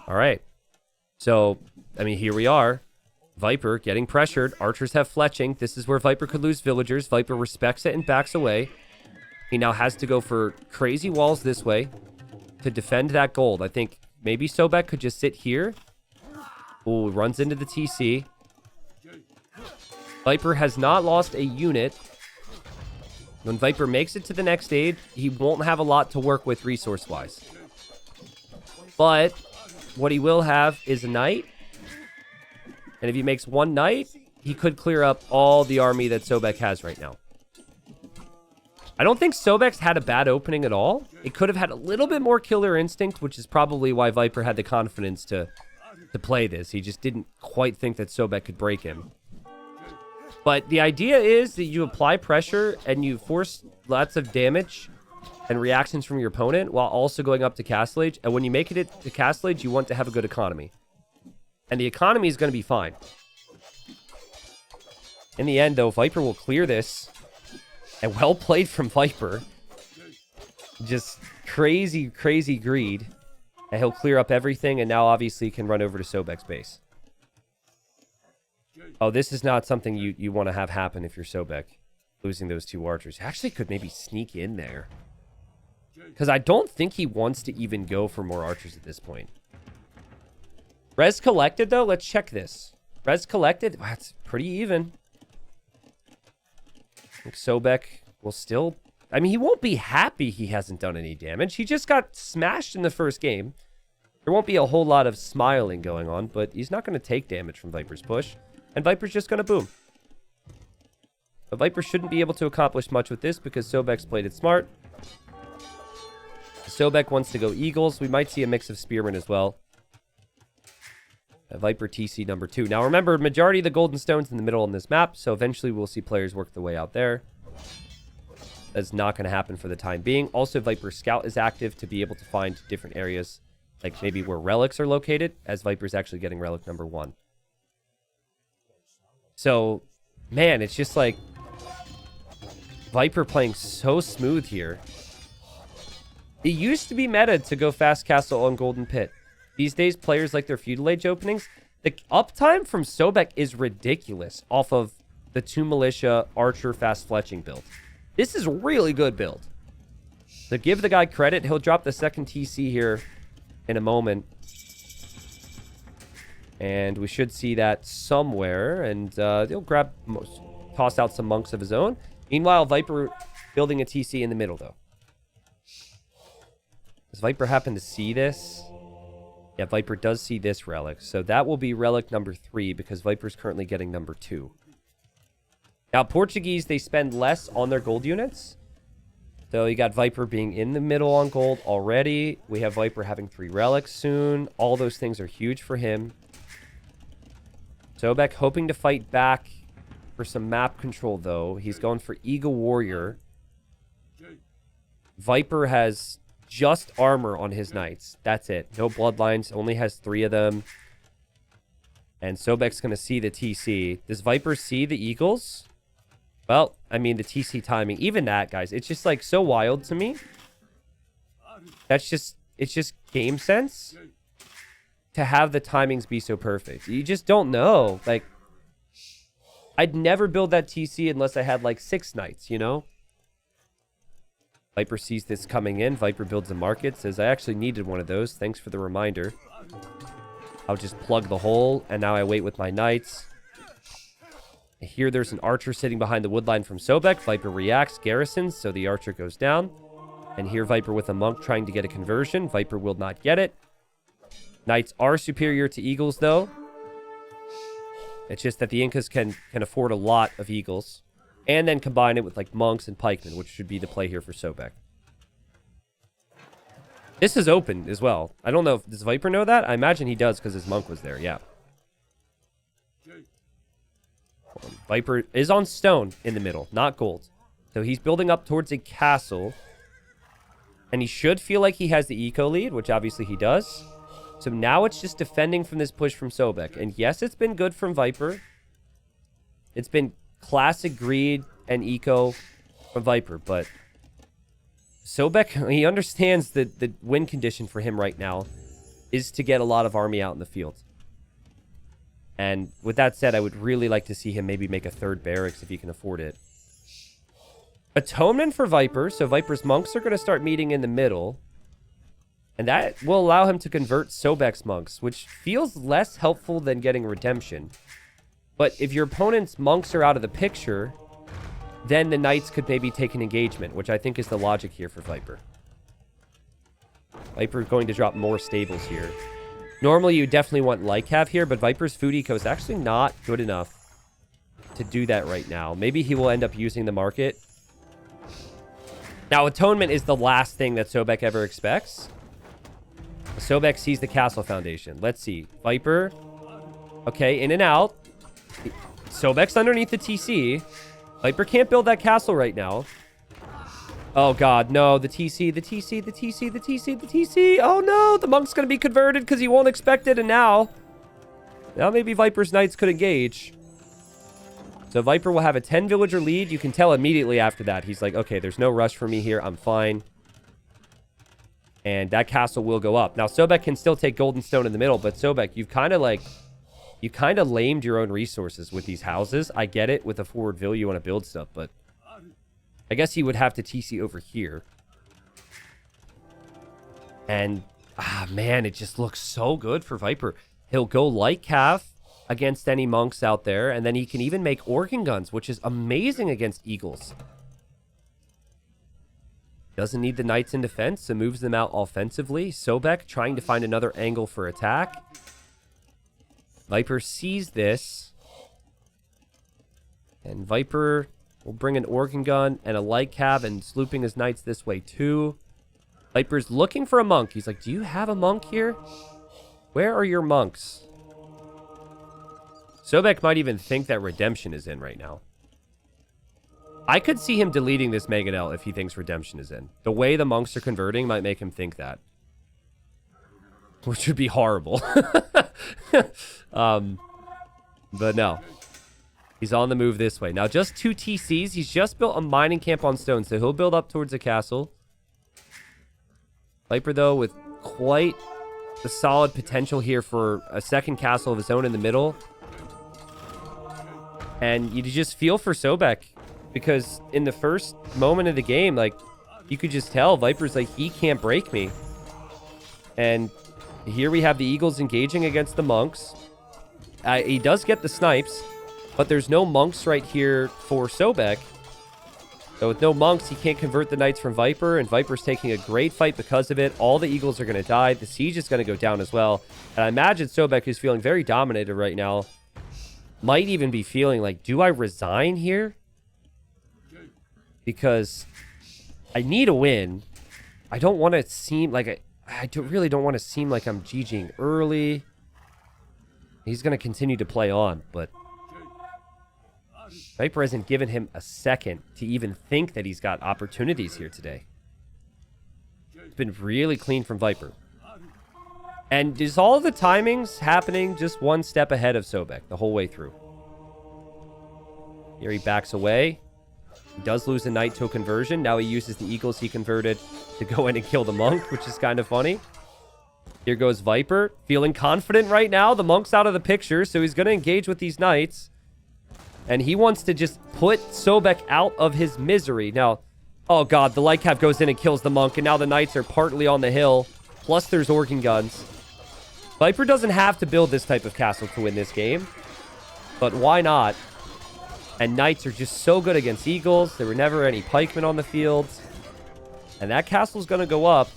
[SPEAKER 1] All right. So, I mean, here we are. Viper getting pressured. Archers have fletching. This is where Viper could lose villagers. Viper respects it and backs away. He now has to go for crazy walls this way to defend that gold. I think maybe Sobek could just sit here. Ooh, runs into the TC. Viper has not lost a unit. When Viper makes it to the next stage, he won't have a lot to work with resource-wise. But what he will have is a knight. And if he makes 1 knight, he could clear up all the army that Sobek has right now. I don't think Sobek's had a bad opening at all. It could have had a little bit more killer instinct, which is probably why Viper had the confidence to play this. He just didn't quite think that Sobek could break him. But the idea is that you apply pressure and you force lots of damage and reactions from your opponent while also going up to Castle Age. And when you make it to Castle Age, you want to have a good economy. And the economy is going to be fine. In the end, though, Viper will clear this. And well played from Viper. Just crazy, crazy greed. And he'll clear up everything and now obviously can run over to Sobek's base. Oh, this is not something you want to have happen if you're Sobek. Losing those 2 archers. He actually could maybe sneak in there. Because I don't think he wants to even go for more archers at this point. Res collected, though. Let's check this. Res collected. Wow, that's pretty even. I think Sobek will still... I mean, he won't be happy he hasn't done any damage. He just got smashed in the first game. There won't be a whole lot of smiling going on, but he's not going to take damage from Viper's push. And Viper's just going to boom. But Viper shouldn't be able to accomplish much with this because Sobek's played it smart. Sobek wants to go Eagles. We might see a mix of Spearmen as well. Viper TC number 2. Now remember, majority of the golden stones in the middle on this map, so eventually we'll see players work their way out there. That's not going to happen for the time being. Also, Viper Scout is active to be able to find different areas, like maybe where relics are located, as Viper's actually getting relic number 1. So, man, it's just like Viper playing so smooth here. It used to be meta to go fast castle on Golden Pit. These days, players like their feudal age openings. The uptime from Sobek is ridiculous off of the 2 militia archer fast fletching build. This is a really good build. To give the guy credit, he'll drop the second TC here in a moment. And we should see that somewhere. And he'll toss out some monks of his own. Meanwhile, Viper building a TC in the middle, though. Does Viper happen to see this? Yeah, Viper does see this relic. So that will be relic number 3 because Viper's currently getting number 2. Now, Portuguese, they spend less on their gold units. So you got Viper being in the middle on gold already. We have Viper having 3 relics soon. All those things are huge for him. Sobek hoping to fight back for some map control, though. He's going for Eagle Warrior. Viper has just armor on his knights. That's it. No bloodlines. Only has 3 of them. And Sobek's going to see the TC. Does Viper see the Eagles? Well, I mean, the TC timing. Even that, guys. It's just, like, so wild to me. That's just... It's just game sense to have the timings be so perfect. You just don't know. Like, I'd never build that TC unless I had, like, 6 knights, you know? Viper sees this coming in. Viper builds a market. Says, I actually needed one of those. Thanks for the reminder. I'll just plug the hole, and now I wait with my knights. Here there's an archer sitting behind the woodline from Sobek. Viper reacts, garrisons, so the archer goes down. And here Viper with a monk trying to get a conversion. Viper will not get it. Knights are superior to eagles, though. It's just that the Incas can afford a lot of eagles. And then combine it with, like, monks and pikemen, which should be the play here for Sobek. This is open as well. I don't know if... Does Viper know that? I imagine he does because his monk was there, yeah. Viper is on stone in the middle, not gold. So he's building up towards a castle. And he should feel like he has the eco lead, which obviously he does. So now it's just defending from this push from Sobek. And yes, it's been good from Viper. It's been classic greed and eco from Viper. But Sobek, he understands that the win condition for him right now is to get a lot of army out in the field. And with that said, I would really like to see him maybe make a 3rd barracks if he can afford it. Atonement for Viper. So Viper's monks are going to start meeting in the middle. And that will allow him to convert Sobek's monks, which feels less helpful than getting redemption. But if your opponent's monks are out of the picture, then the knights could maybe take an engagement, which I think is the logic here for Viper. Viper is going to drop more stables here. Normally, you definitely want Lycav here, but Viper's food eco is actually not good enough to do that right now. Maybe he will end up using the market. Now, Atonement is the last thing that Sobek ever expects. Sobek sees the castle foundation. Let's see. Viper. Okay, in and out. Sobek's underneath the TC. Viper can't build that castle right now. Oh, God, no. The TC, the TC, the TC, the TC, the TC. Oh, no. The monk's going to be converted because he won't expect it. And now maybe Viper's knights could engage. So Viper will have a 10 villager lead. You can tell immediately after that. He's like, okay, there's no rush for me here. I'm fine. And that castle will go up. Now, Sobek can still take Golden Stone in the middle, but Sobek, you kind of lamed your own resources with these houses. I get it. With a forward vill, you want to build stuff, but I guess he would have to TC over here. And, man, it just looks so good for Viper. He'll go light calf against any monks out there, and then he can even make organ guns, which is amazing against eagles. Doesn't need the knights in defense, so moves them out offensively. Sobek trying to find another angle for attack. Viper sees this. And Viper will bring an organ gun and a light cav and slooping his knights this way too. Viper's looking for a monk. He's like, do you have a monk here? Where are your monks? Sobek might even think that redemption is in right now. I could see him deleting this Megadel if he thinks redemption is in. The way the monks are converting might make him think that. Which would be horrible. But no. He's on the move this way. Now, just 2 TCs. He's just built a mining camp on stone, so he'll build up towards the castle. Viper, though, with quite the solid potential here for a second castle of his own in the middle. And you just feel for Sobek, because in the first moment of the game, like, you could just tell Viper's like, he can't break me. And here we have the Eagles engaging against the monks. He does get the snipes, but there's no monks right here for Sobek. So with no monks, he can't convert the knights from Viper, and Viper's taking a great fight because of it. All the Eagles are going to die. The siege is going to go down as well. And I imagine Sobek is feeling very dominated right now. Might even be feeling like, do I resign here? Because I need a win. I don't want to seem like really don't want to seem like I'm GGing early. He's going to continue to play on, but Viper hasn't given him a second to even think that he's got opportunities here today. It's been really clean from Viper. And is all the timings happening just one step ahead of Sobek the whole way through? Here he backs away. He does lose a knight to a conversion. Now he uses the eagles he converted to go in and kill the monk, which is kind of funny. Here goes Viper, feeling confident right now. The monk's out of the picture, so he's going to engage with these knights. And he wants to just put Sobek out of his misery. Now, oh god, the light cap goes in and kills the monk, and now the knights are partly on the hill. Plus there's organ guns. Viper doesn't have to build this type of castle to win this game. But why not? And knights are just so good against eagles. There were never any pikemen on the field. And that castle's going to go up.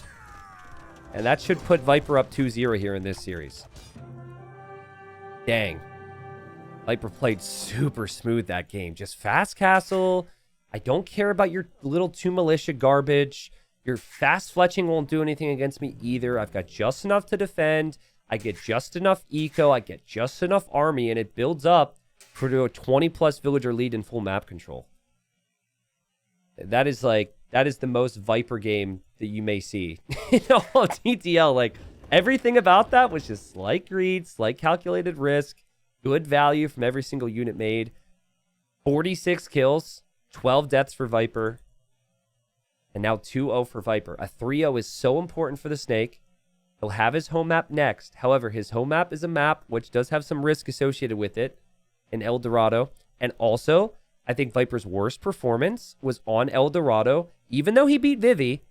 [SPEAKER 1] And that should put Viper up 2-0 here in this series. Dang. Viper played super smooth that game. Just fast castle. I don't care about your little 2 militia garbage. Your fast fletching won't do anything against me either. I've got just enough to defend. I get just enough eco. I get just enough army. And it builds up for a 20-plus villager lead in full map control. That is the most Viper game that you may see in all of TTL. Like, everything about that was just slight greed, slight calculated risk, good value from every single unit made. 46 kills, 12 deaths for Viper, and now 2-0 for Viper. A 3-0 is so important for the Snake. He'll have his home map next. However, his home map is a map which does have some risk associated with it in El Dorado. And also, I think Viper's worst performance was on El Dorado. Even though he beat Vivi,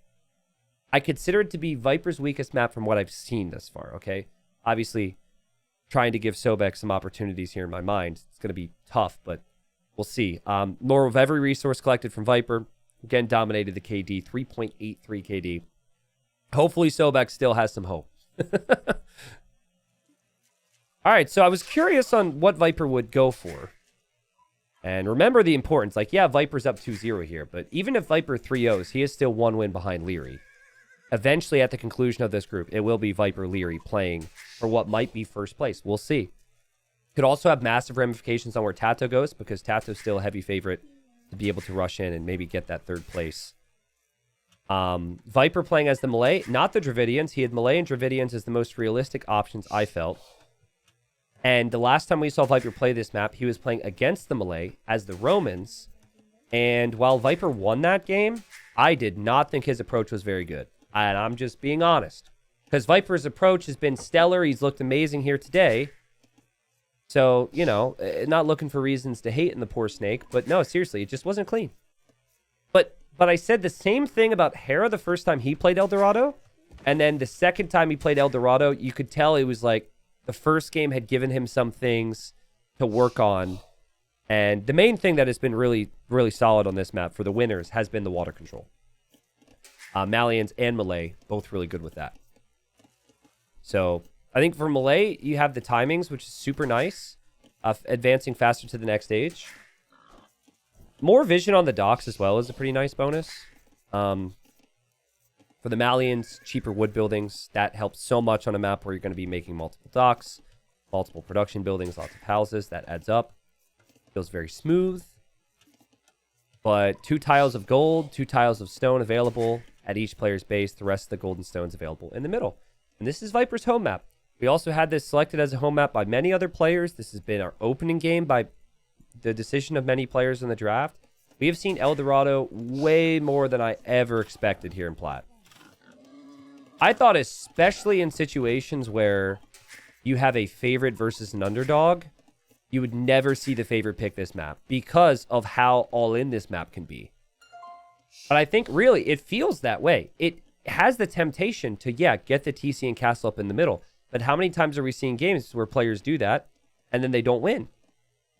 [SPEAKER 1] I consider it to be Viper's weakest map from what I've seen thus far, okay? Obviously, trying to give Sobek some opportunities here in my mind. It's going to be tough, but we'll see. More of every resource collected from Viper. Again, dominated the KD, 3.83 KD. Hopefully, Sobek still has some hope. All right, so I was curious on what Viper would go for. And remember the importance. Like, yeah, Viper's up 2-0 here, but even if Viper 3-0s, he is still 1 win behind Leary. Eventually, at the conclusion of this group, it will be Viper Leary playing for what might be first place. We'll see. Could also have massive ramifications on where Tato goes, because Tato's still a heavy favorite to be able to rush in and maybe get that 3rd place. Viper playing as the Malay, not the Dravidians. He had Malay and Dravidians as the most realistic options, I felt. And the last time we saw Viper play this map, he was playing against the Malay as the Romans. And while Viper won that game, I did not think his approach was very good. And I'm just being honest. Because Viper's approach has been stellar. He's looked amazing here today. So, you know, not looking for reasons to hate in the poor Snake. But no, seriously, it just wasn't clean. But I said the same thing about Hera the first time he played El Dorado. And then the second time he played El Dorado, you could tell it was like the first game had given him some things to work on. And the main thing that has been really, really solid on this map for the winners has been the water control. Malians and Malay, both really good with that. So I think for Malay, you have the timings, which is super nice. Advancing faster to the next stage. More vision on the docks as well is a pretty nice bonus. For the Malians, cheaper wood buildings. That helps so much on a map where you're going to be making multiple docks, multiple production buildings, lots of houses. That adds up. Feels very smooth. But 2 tiles of gold, 2 tiles of stone available at each player's base. The rest of the golden stones available in the middle. And this is Viper's home map. We also had this selected as a home map by many other players. This has been our opening game by the decision of many players in the draft. We have seen El Dorado way more than I ever expected here in Plat. I thought especially in situations where you have a favorite versus an underdog, you would never see the favorite pick this map because of how all-in this map can be. But I think really it feels that way. It has the temptation to, yeah, get the TC and castle up in the middle. But how many times are we seeing games where players do that and then they don't win?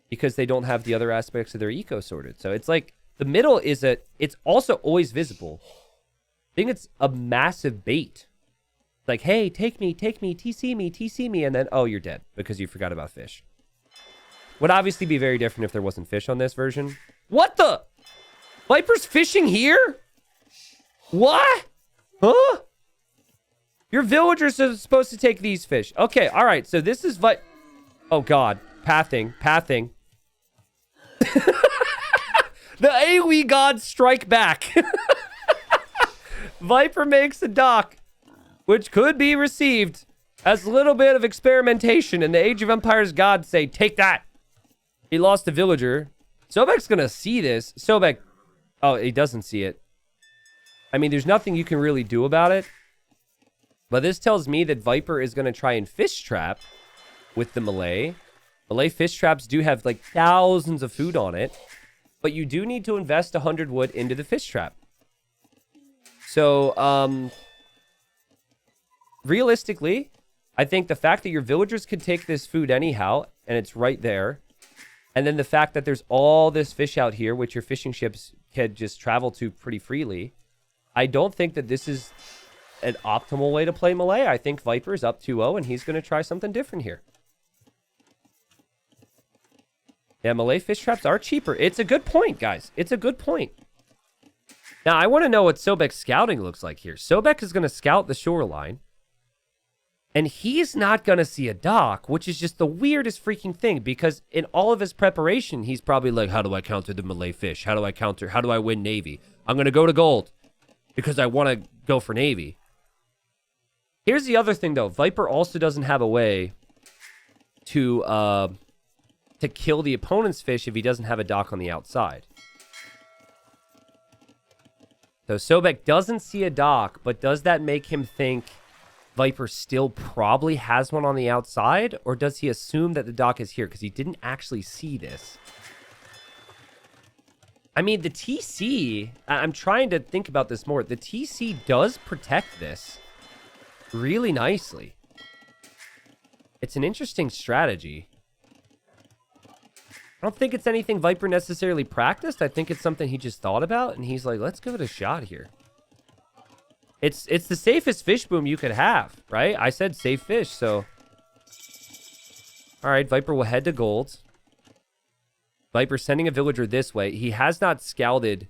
[SPEAKER 1] Because they don't have the other aspects of their eco sorted. So it's like the middle is it's also always visible. I think it's a massive bait. Like, hey, take me, TC me, and then, oh, you're dead because you forgot about fish. Would obviously be very different if there wasn't fish on this version. What the? Viper's fishing here? What? Huh? Your villagers are supposed to take these fish. Okay, all right, so this is oh, God. Pathing. The AoE gods strike back. Viper makes a dock, which could be received. As a little bit of experimentation, and the Age of Empires gods say, take that. He lost a villager. Sobek's going to see this. Sobek, oh, he doesn't see it. I mean, there's nothing you can really do about it. But this tells me that Viper is going to try and fish trap with the Malay. Malay fish traps do have like thousands of food on it. But you do need to invest 100 wood into the fish trap. So, realistically, I think the fact that your villagers could take this food anyhow, and it's right there, and then the fact that there's all this fish out here, which your fishing ships can just travel to pretty freely, I don't think that this is an optimal way to play Malay. I think Viper's up 2-0, and he's going to try something different here. Yeah, Malay fish traps are cheaper. It's a good point, guys. It's a good point. Now, I want to know what Sobek's scouting looks like here. Sobek is going to scout the shoreline. And he's not going to see a dock, which is just the weirdest freaking thing. Because in all of his preparation, he's probably like, how do I counter the Malay fish? How do I win Navy? I'm going to go to gold because I want to go for Navy. Here's the other thing, though. Viper also doesn't have a way to kill the opponent's fish if he doesn't have a dock on the outside. So Sobek doesn't see a dock, but does that make him think Viper still probably has one on the outside? Or does he assume that the dock is here? Because he didn't actually see this. I mean, the TC, I'm trying to think about this more. The TC does protect this really nicely. It's an interesting strategy. I don't think it's anything Viper necessarily practiced. I think it's something he just thought about, and he's like, let's give it a shot here. It's the safest fish boom you could have, right? I said safe fish, so... All right, Viper will head to gold. Viper sending a villager this way. He has not scouted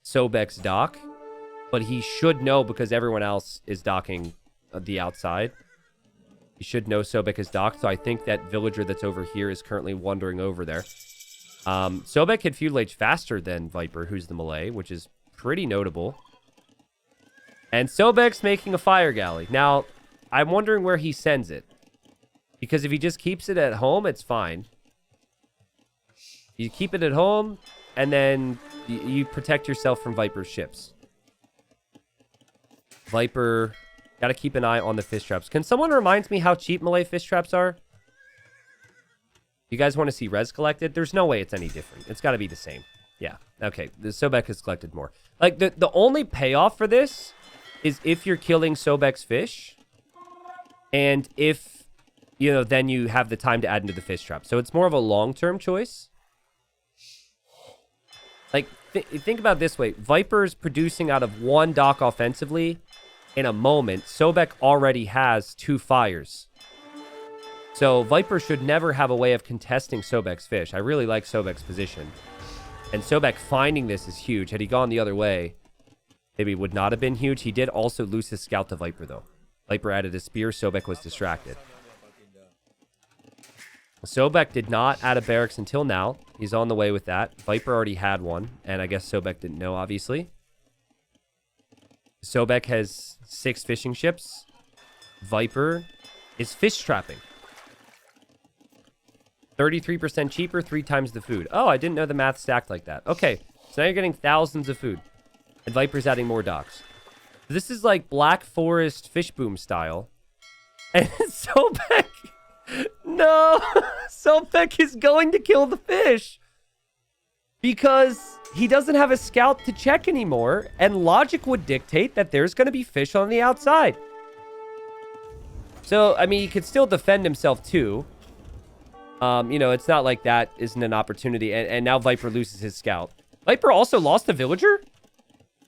[SPEAKER 1] Sobek's dock, but he should know because everyone else is docking the outside. He should know Sobek is docked, so I think that villager that's over here is currently wandering over there. Sobek hit Feudal Age faster than Viper, who's the Malay, which is pretty notable. And Sobek's making a fire galley. Now, I'm wondering where he sends it. Because if he just keeps it at home, it's fine. You keep it at home, and then you protect yourself from Viper's ships. Viper... Gotta keep an eye on the fish traps. Can someone remind me how cheap Malay fish traps are? You guys want to see res collected? There's no way it's any different. It's got to be the same. Yeah. Okay. The Sobek has collected more. Like, the only payoff for this is if you're killing Sobek's fish. And if, you know, then you have the time to add into the fish trap. So it's more of a long-term choice. Like, think about it this way. Viper's producing out of one dock offensively. In a moment, Sobek already has 2 fires. So Viper should never have a way of contesting Sobek's fish. I really like Sobek's position. And Sobek finding this is huge. Had he gone the other way, maybe it would not have been huge. He did also lose his scout to Viper, though. Viper added a spear. Sobek was distracted. Sobek did not add a barracks until now. He's on the way with that. Viper already had one. And I guess Sobek didn't know, obviously. Sobek has 6 fishing ships. Viper is fish trapping. 33% cheaper, 3 times the food. Oh, I didn't know the math stacked like that. Okay, so now you're getting thousands of food. And Viper's adding more docks. This is like Black Forest fish boom style. And Sobek... No! Sobek is going to kill the fish. Because he doesn't have a scout to check anymore, and logic would dictate that there's going to be fish on the outside. So, I mean, he could still defend himself, too. You know, it's not like that isn't an opportunity, and now Viper loses his scout. Viper also lost a villager?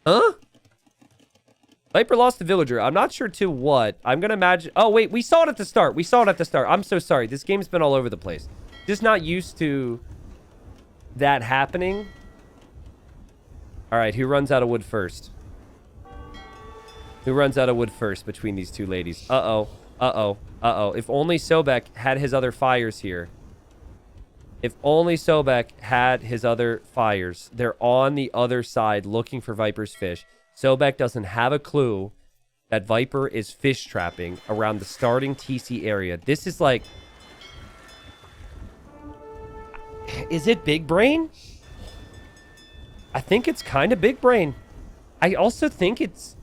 [SPEAKER 1] Huh? Viper lost a villager. I'm not sure to what. I'm going to imagine... Oh, wait, we saw it at the start. We saw it at the start. I'm so sorry. This game's been all over the place. Just not used to... that happening. All right, who runs out of wood first? Who runs out of wood first between these two ladies? Uh-oh. Uh-oh. Uh-oh. If only Sobek had his other fires here. If only Sobek had his other fires. They're on the other side looking for Viper's fish. Sobek doesn't have a clue that Viper is fish trapping around the starting TC area. This is like... Is it big brain? I think it's kind of big brain. I also think it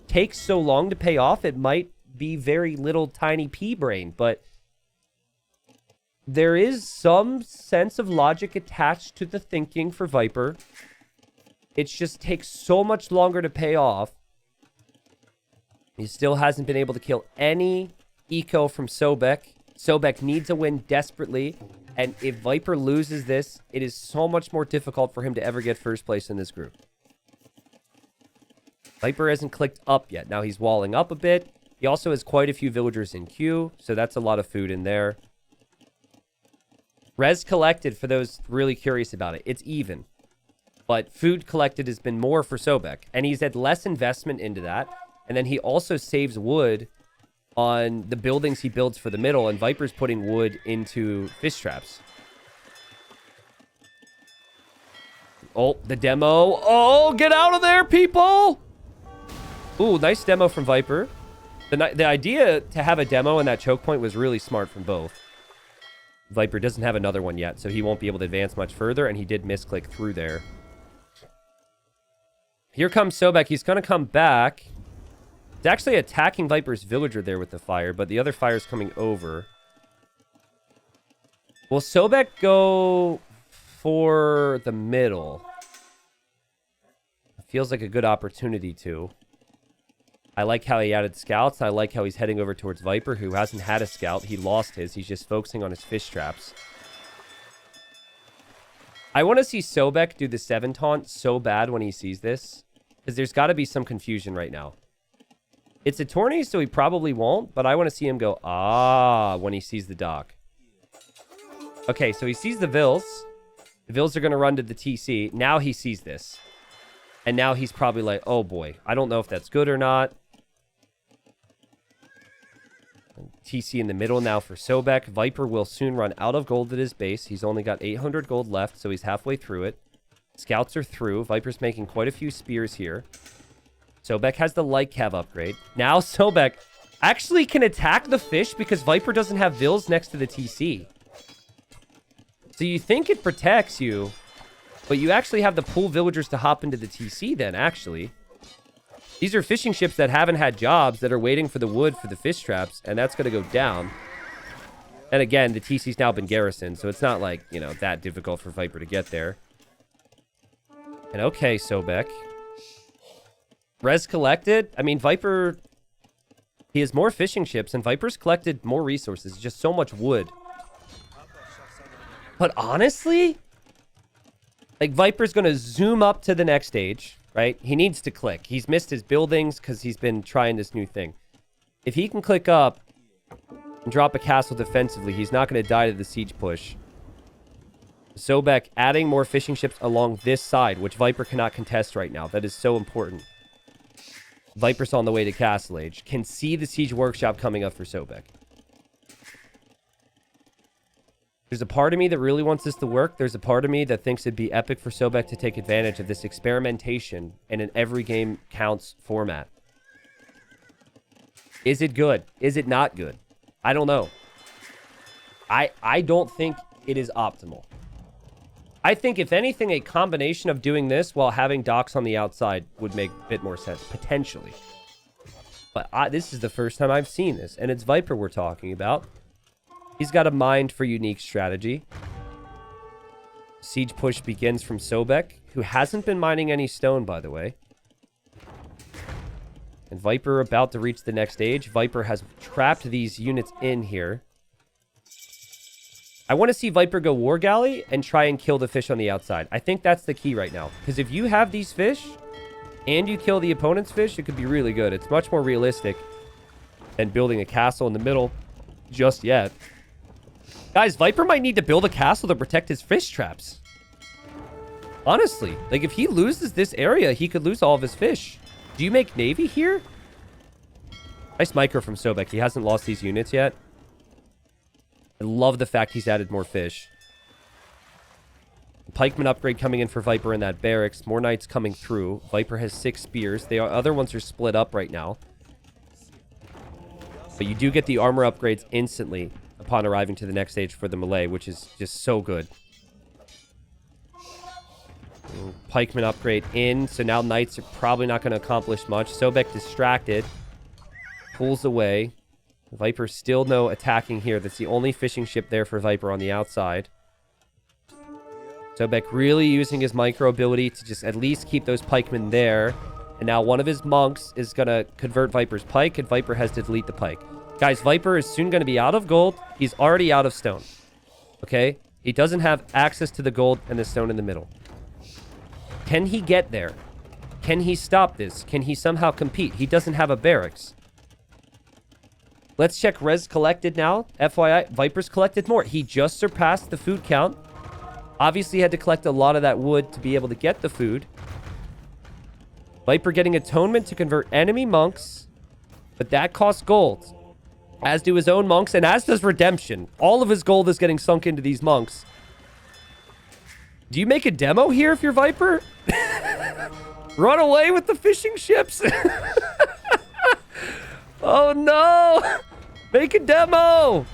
[SPEAKER 1] takes so long to pay off. It might be very little tiny pea brain, but there is some sense of logic attached to the thinking for Viper. It just takes so much longer to pay off. He still hasn't been able to kill any eco from Sobek. Sobek needs a win desperately. And if Viper loses this, it is so much more difficult for him to ever get first place in this group. Viper hasn't clicked up yet. Now he's walling up a bit. He also has quite a few villagers in queue, so that's a lot of food in there. Res collected, for those really curious about it, it's even. But food collected has been more for Sobek, and he's had less investment into that. And then he also saves wood on the buildings he builds for the middle, and Viper's putting wood into fish traps. Oh, the demo. Oh, get out of there, people! Ooh, nice demo from Viper. The idea to have a demo in that choke point was really smart from both. Viper doesn't have another one yet, so he won't be able to advance much further, and he did misclick through there. Here comes Sobek. He's going to come back. He's actually attacking Viper's villager there with the fire, but the other fire's coming over. Will Sobek go for the middle? It feels like a good opportunity to. I like how he added scouts. I like how he's heading over towards Viper, who hasn't had a scout. He lost his. He's just focusing on his fish traps. I want to see Sobek do the 7 taunt so bad when he sees this, because there's got to be some confusion right now. It's a tourney, so he probably won't, but I want to see him go, ah, when he sees the dock. Okay, so he sees the Vils. The Vils are going to run to the TC. Now he sees this. And now he's probably like, oh boy, I don't know if that's good or not. TC in the middle now for Sobek. Viper will soon run out of gold at his base. He's only got 800 gold left, so he's halfway through it. Scouts are through. Viper's making quite a few spears here. Sobek has the light cav upgrade. Now Sobek actually can attack the fish because Viper doesn't have Vils next to the TC. So you think it protects you, but you actually have the pool villagers to hop into the TC then, actually. These are fishing ships that haven't had jobs, that are waiting for the wood for the fish traps, and that's going to go down. And again, the TC's now been garrisoned, so it's not like, you know, that difficult for Viper to get there. And okay, Sobek. Res collected. I mean, Viper, he has more fishing ships, and Viper's collected more resources. Just so much wood. But honestly, like, Viper's going to zoom up to the next stage, right? He needs to click. He's missed his buildings because he's been trying this new thing. If he can click up and drop a castle defensively, he's not going to die to the siege push. Sobek adding more fishing ships along this side, which Viper cannot contest right now. That is so important. Viper's on the way to Castle Age. Can see the siege workshop coming up for Sobek. There's a part of me that really wants this to work. There's a part of me that thinks it'd be epic for Sobek to take advantage of this experimentation in an every game counts format. Is it good? Is it not good? I don't know. I don't think it is optimal. I think, if anything, a combination of doing this while having docks on the outside would make a bit more sense, potentially. But this is the first time I've seen this, and it's Viper we're talking about. He's got a mind for unique strategy. Siege push begins from Sobek, who hasn't been mining any stone, by the way. And Viper about to reach the next stage. Viper has trapped these units in here. I want to see Viper go War Galley and try and kill the fish on the outside. I think that's the key right now. Because if you have these fish and you kill the opponent's fish, it could be really good. It's much more realistic than building a castle in the middle just yet. Guys, Viper might need to build a castle to protect his fish traps. Honestly, like, if he loses this area, he could lose all of his fish. Do you make Navy here? Nice micro from Sobek. He hasn't lost these units yet. I love the fact he's added more fish. Pikeman upgrade coming in for Viper in that barracks. More knights coming through. Viper has 6 spears. The other ones are split up right now. But you do get the armor upgrades instantly upon arriving to the next stage for the melee, which is just so good. Pikeman upgrade in. So now knights are probably not going to accomplish much. Sobek distracted. Pulls away. Viper still no attacking here. That's the only fishing ship there for Viper on the outside. Sobek really using his micro ability to just at least keep those pikemen there. And now one of his monks is going to convert Viper's pike, and Viper has to delete the pike. Guys, Viper is soon going to be out of gold. He's already out of stone. Okay? He doesn't have access to the gold and the stone in the middle. Can he get there? Can he stop this? Can he somehow compete? He doesn't have a barracks. Let's check res collected now. FYI, Viper's collected more. He just surpassed the food count. Obviously, had to collect a lot of that wood to be able to get the food. Viper getting atonement to convert enemy monks. But that costs gold. As do his own monks, and as does redemption. All of his gold is getting sunk into these monks. Do you make a demo here if you're Viper? Run away with the fishing ships? Oh no! Make a demo!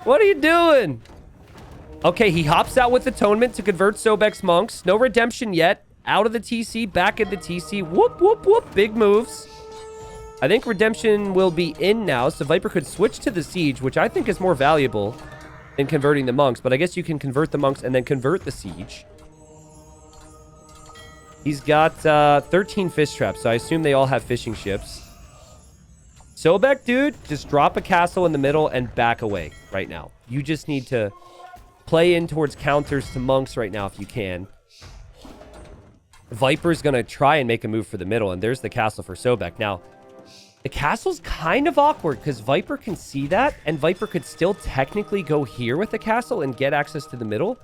[SPEAKER 1] What are you doing? Okay, he hops out with atonement to convert Sobek's monks. No redemption yet. Out of the TC, back in the TC. Whoop, whoop, whoop. Big moves. I think redemption will be in now, so Viper could switch to the siege, which I think is more valuable than converting the monks. But I guess you can convert the monks and then convert the siege. He's got 13 fish traps, so I assume they all have fishing ships. Sobek, dude, just drop a castle in the middle and back away right now. You just need to play in towards counters to monks right now if you can. Viper's going to try and make a move for the middle, and there's the castle for Sobek. Now, the castle's kind of awkward because Viper can see that, and Viper could still technically go here with the castle and get access to the middle.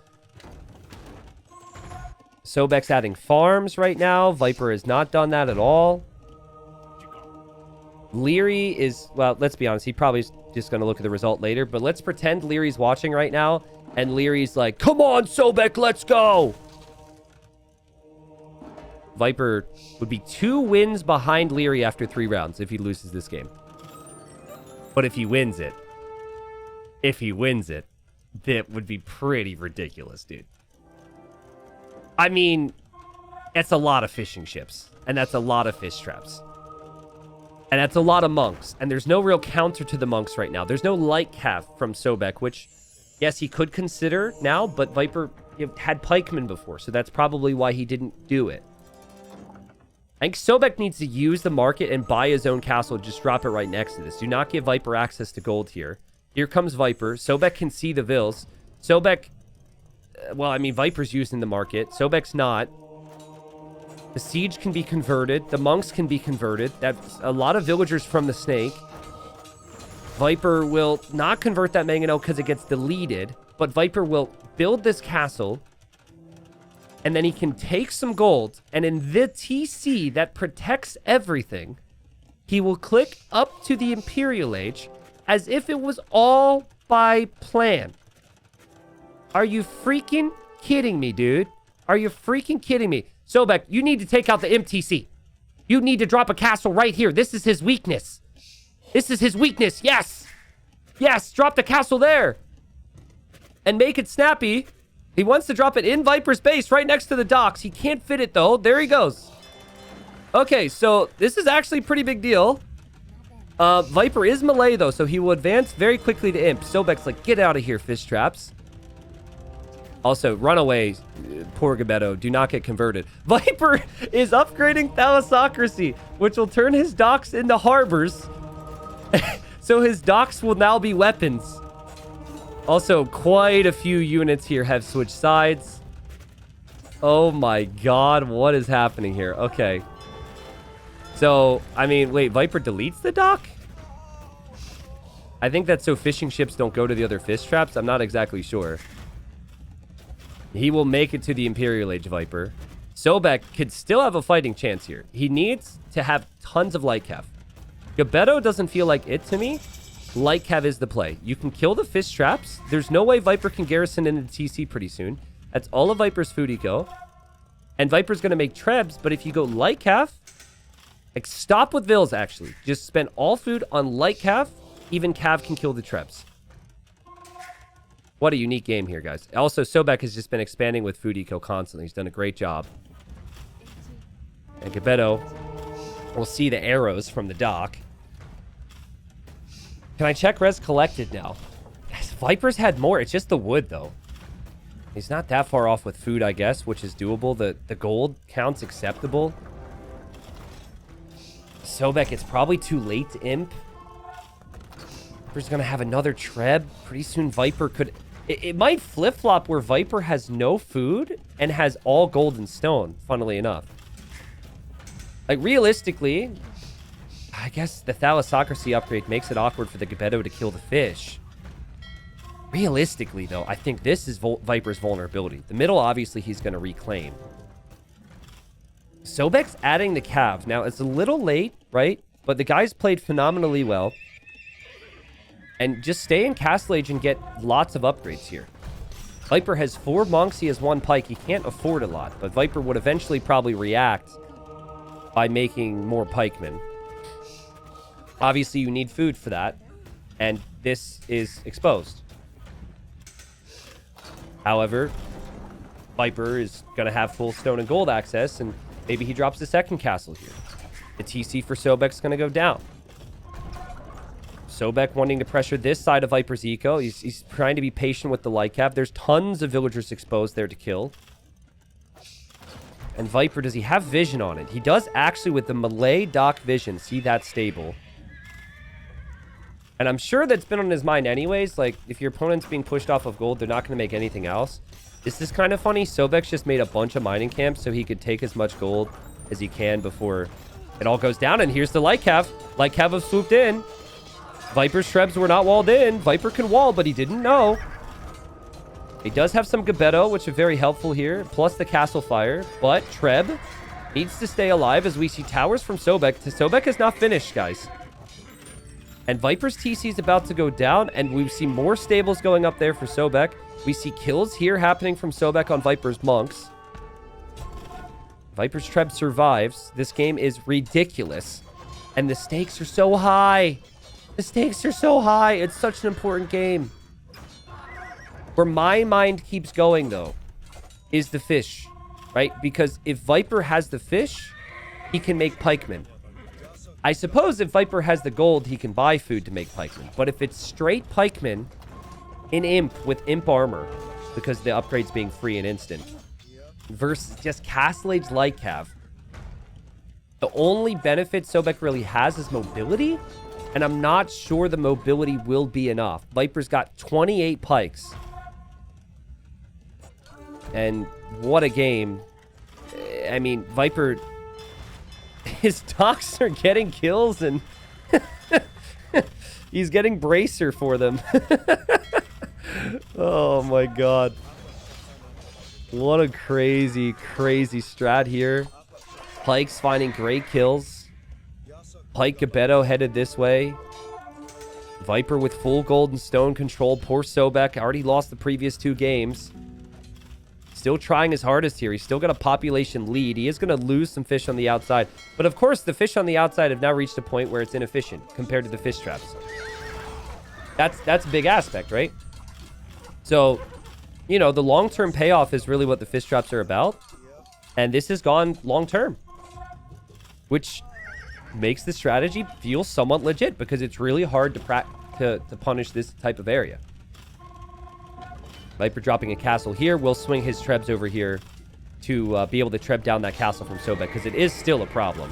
[SPEAKER 1] Sobek's adding farms right now. Viper has not done that at all. Leary is, well, let's be honest, he probably is just going to look at the result later, but let's pretend Leary's watching right now, and Leary's like, come on, Sobek, let's go! Viper would be 2 wins behind Leary after 3 rounds if he loses this game. But if he wins it, that would be pretty ridiculous, dude. I mean, it's a lot of fishing ships, and that's a lot of fish traps. And that's a lot of monks. And there's no real counter to the monks right now. There's no light calf from Sobek, which, yes, he could consider now, but Viper had pikemen before, so that's probably why he didn't do it. I think Sobek needs to use the market and buy his own castle. Just drop it right next to this. Do not give Viper access to gold here. Here comes Viper. Sobek can see the vills. Sobek, well, I mean, Viper's using the market. Sobek's not. The siege can be converted. The monks can be converted. That's a lot of villagers from the snake. Viper will not convert that Mangano because it gets deleted. But Viper will build this castle. And then he can take some gold. And in the TC that protects everything, he will click up to the Imperial Age as if it was all by plan. Are you freaking kidding me, dude? Are you freaking kidding me? Sobek, you need to take out the MTC. You need to drop a castle right here. This is his weakness. This is his weakness. Yes. Yes, drop the castle there. And make it snappy. He wants to drop it in Viper's base right next to the docks. He can't fit it, though. There he goes. Okay, so this is actually a pretty big deal. Viper is melee, though, so he will advance very quickly to Imp. Sobek's like, get out of here, fish traps. Also, run away, poor Gebetto. Do not get converted. Viper is upgrading thalassocracy, which will turn his docks into harbors. So his docks will now be weapons. Also, quite a few units here have switched sides. Oh my god, what is happening here? Okay. So, I mean, wait, Viper deletes the dock? I think that's so fishing ships don't go to the other fish traps. I'm not exactly sure. He will make it to the Imperial Age, Viper. Sobek could still have a fighting chance here. He needs to have tons of light cav. Gebetto doesn't feel like it to me. Light cav is the play. You can kill the fish traps. There's no way Viper can garrison into the TC pretty soon. That's all of Viper's food eco. And Viper's going to make trebs, but if you go light calf, like stop with Vills actually. Just spend all food on light calf. Even Cav can kill the trebs. What a unique game here, guys. Also, Sobek has just been expanding with food eco constantly. He's done a great job. And Gebetto will see the arrows from the dock. Can I check res collected now? Yes, Viper's had more. It's just the wood, though. He's not that far off with food, I guess, which is doable. The gold counts acceptable. Sobek, it's probably too late to imp. Viper's going to have another treb. Pretty soon, Viper could... It might flip-flop where Viper has no food and has all gold and stone, funnily enough. Like, realistically, I guess the Thalassocracy upgrade makes it awkward for the Gebetto to kill the fish. Realistically, though, I think this is Viper's vulnerability. The middle, obviously, he's going to reclaim. Sobek's adding the Cav. Now, it's a little late, right? But the guy's played phenomenally well. And just stay in Castle Age and get lots of upgrades here. Viper has 4 monks. He has 1 pike. He can't afford a lot. But Viper would eventually probably react by making more pikemen. Obviously, you need food for that. And this is exposed. However, Viper is going to have full stone and gold access, and maybe he drops the second castle here. The TC for Sobek's going to go down. Sobek wanting to pressure this side of Viper's eco. He's trying to be patient with the light cap. There's tons of villagers exposed there to kill. And Viper, does he have vision on it? He does actually with the melee dock vision. See that stable. And I'm sure that's been on his mind anyways. Like, if your opponent's being pushed off of gold, they're not going to make anything else. This is kind of funny. Sobek's just made a bunch of mining camps so he could take as much gold as he can before it all goes down. And here's the light cav. Light cav have swooped in. Viper's trebs were not walled in. Viper can wall, but he didn't know. He does have some Gebetto, which are very helpful here, plus the castle fire. But Treb needs to stay alive as we see towers from Sobek. Sobek is not finished, guys. And Viper's TC is about to go down, and we see more stables going up there for Sobek. We see kills here happening from Sobek on Viper's monks. Viper's Treb survives. This game is ridiculous. And the stakes are so high. The stakes are so high. It's such an important game. Where my mind keeps going, though, is the fish, right? Because if Viper has the fish, he can make pikemen. I suppose if Viper has the gold, he can buy food to make pikemen. But if it's straight pikemen in imp with imp armor, because the upgrade's being free and instant, versus just Castle Age light cav, the only benefit Sobek really has is mobility, and I'm not sure the mobility will be enough. Viper's got 28 pikes. And what a game. I mean, Viper... His docks are getting kills, and he's getting bracer for them. Oh my god. What a crazy, crazy strat here. Pike's finding great kills. Pike Gebetto headed this way. Viper with full gold and stone control. Poor Sobek already lost the previous 2 games. Still trying his hardest here. He's still got a population lead. He is going to lose some fish on the outside. But of course, the fish on the outside have now reached a point where it's inefficient compared to the fish traps. That's a big aspect, right? So, you know, the long-term payoff is really what the fish traps are about. And this has gone long-term. Which makes the strategy feel somewhat legit because it's really hard to punish this type of area. Viper dropping a castle here. Will swing his trebs over here to be able to treb down that castle from Sobek, because it is still a problem.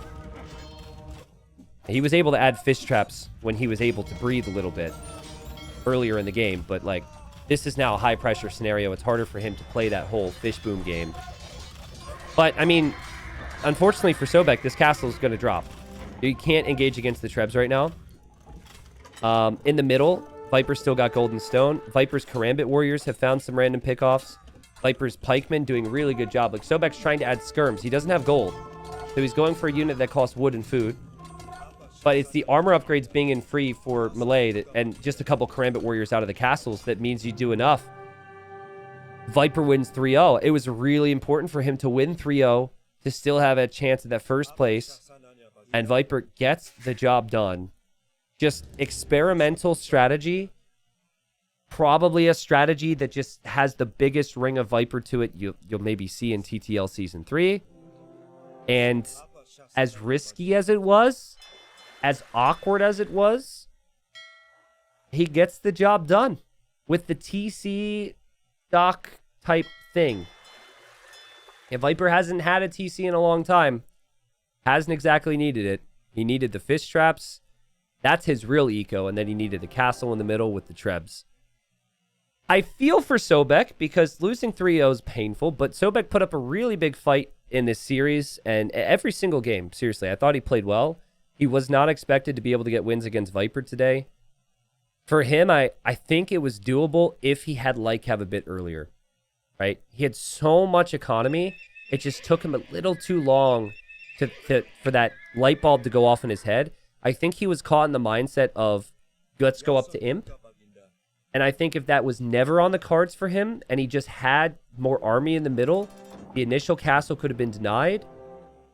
[SPEAKER 1] He was able to add fish traps when he was able to breathe a little bit earlier in the game, but like this is now a high pressure scenario. It's harder for him to play that whole fish boom game. But I mean, unfortunately for Sobek, this castle is going to drop. You can't engage against the trebs right now. In the middle, Viper's still got golden stone. Viper's Karambit warriors have found some random pickoffs. Viper's pikemen doing a really good job. Like, Sobek's trying to add skirms. He doesn't have gold. So he's going for a unit that costs wood and food. But it's the armor upgrades being in free for melee and just a couple Karambit warriors out of the castles that means you do enough Viper wins 3-0. It was really important for him to win 3-0 to still have a chance at that first place. And Viper gets the job done. Just experimental strategy. Probably a strategy that just has the biggest ring of Viper to it you'll maybe see in TTL Season 3. And as risky as it was, as awkward as it was, he gets the job done with the TC stock type thing. If Viper hasn't had a TC in a long time, hasn't exactly needed it. He needed the fish traps. That's his real eco. And then he needed the castle in the middle with the trebs. I feel for Sobek because losing 3-0 is painful, but Sobek put up a really big fight in this series and every single game. Seriously, I thought he played well. He was not expected to be able to get wins against Viper today. For him, I think it was doable if he had Lycav a bit earlier, right? He had so much economy. It just took him a little too long for that light bulb to go off in his head. I think he was caught in the mindset of, let's go up to Imp. And I think if that was never on the cards for him and he just had more army in the middle, the initial castle could have been denied.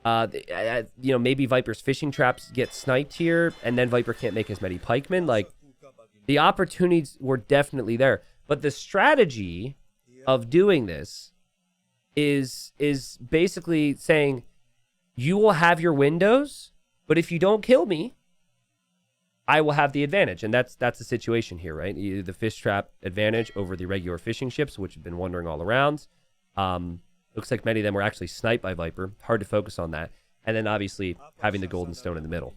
[SPEAKER 1] Maybe Viper's fishing traps get sniped here and then Viper can't make as many pikemen. Like, the opportunities were definitely there. But the strategy of doing this is basically saying, you will have your windows, but if you don't kill me, I will have the advantage. And that's the situation here, right? The fish trap advantage over the regular fishing ships, which have been wandering all around. Looks like many of them were actually sniped by Viper. Hard to focus on that. And then obviously having the golden stone in the middle.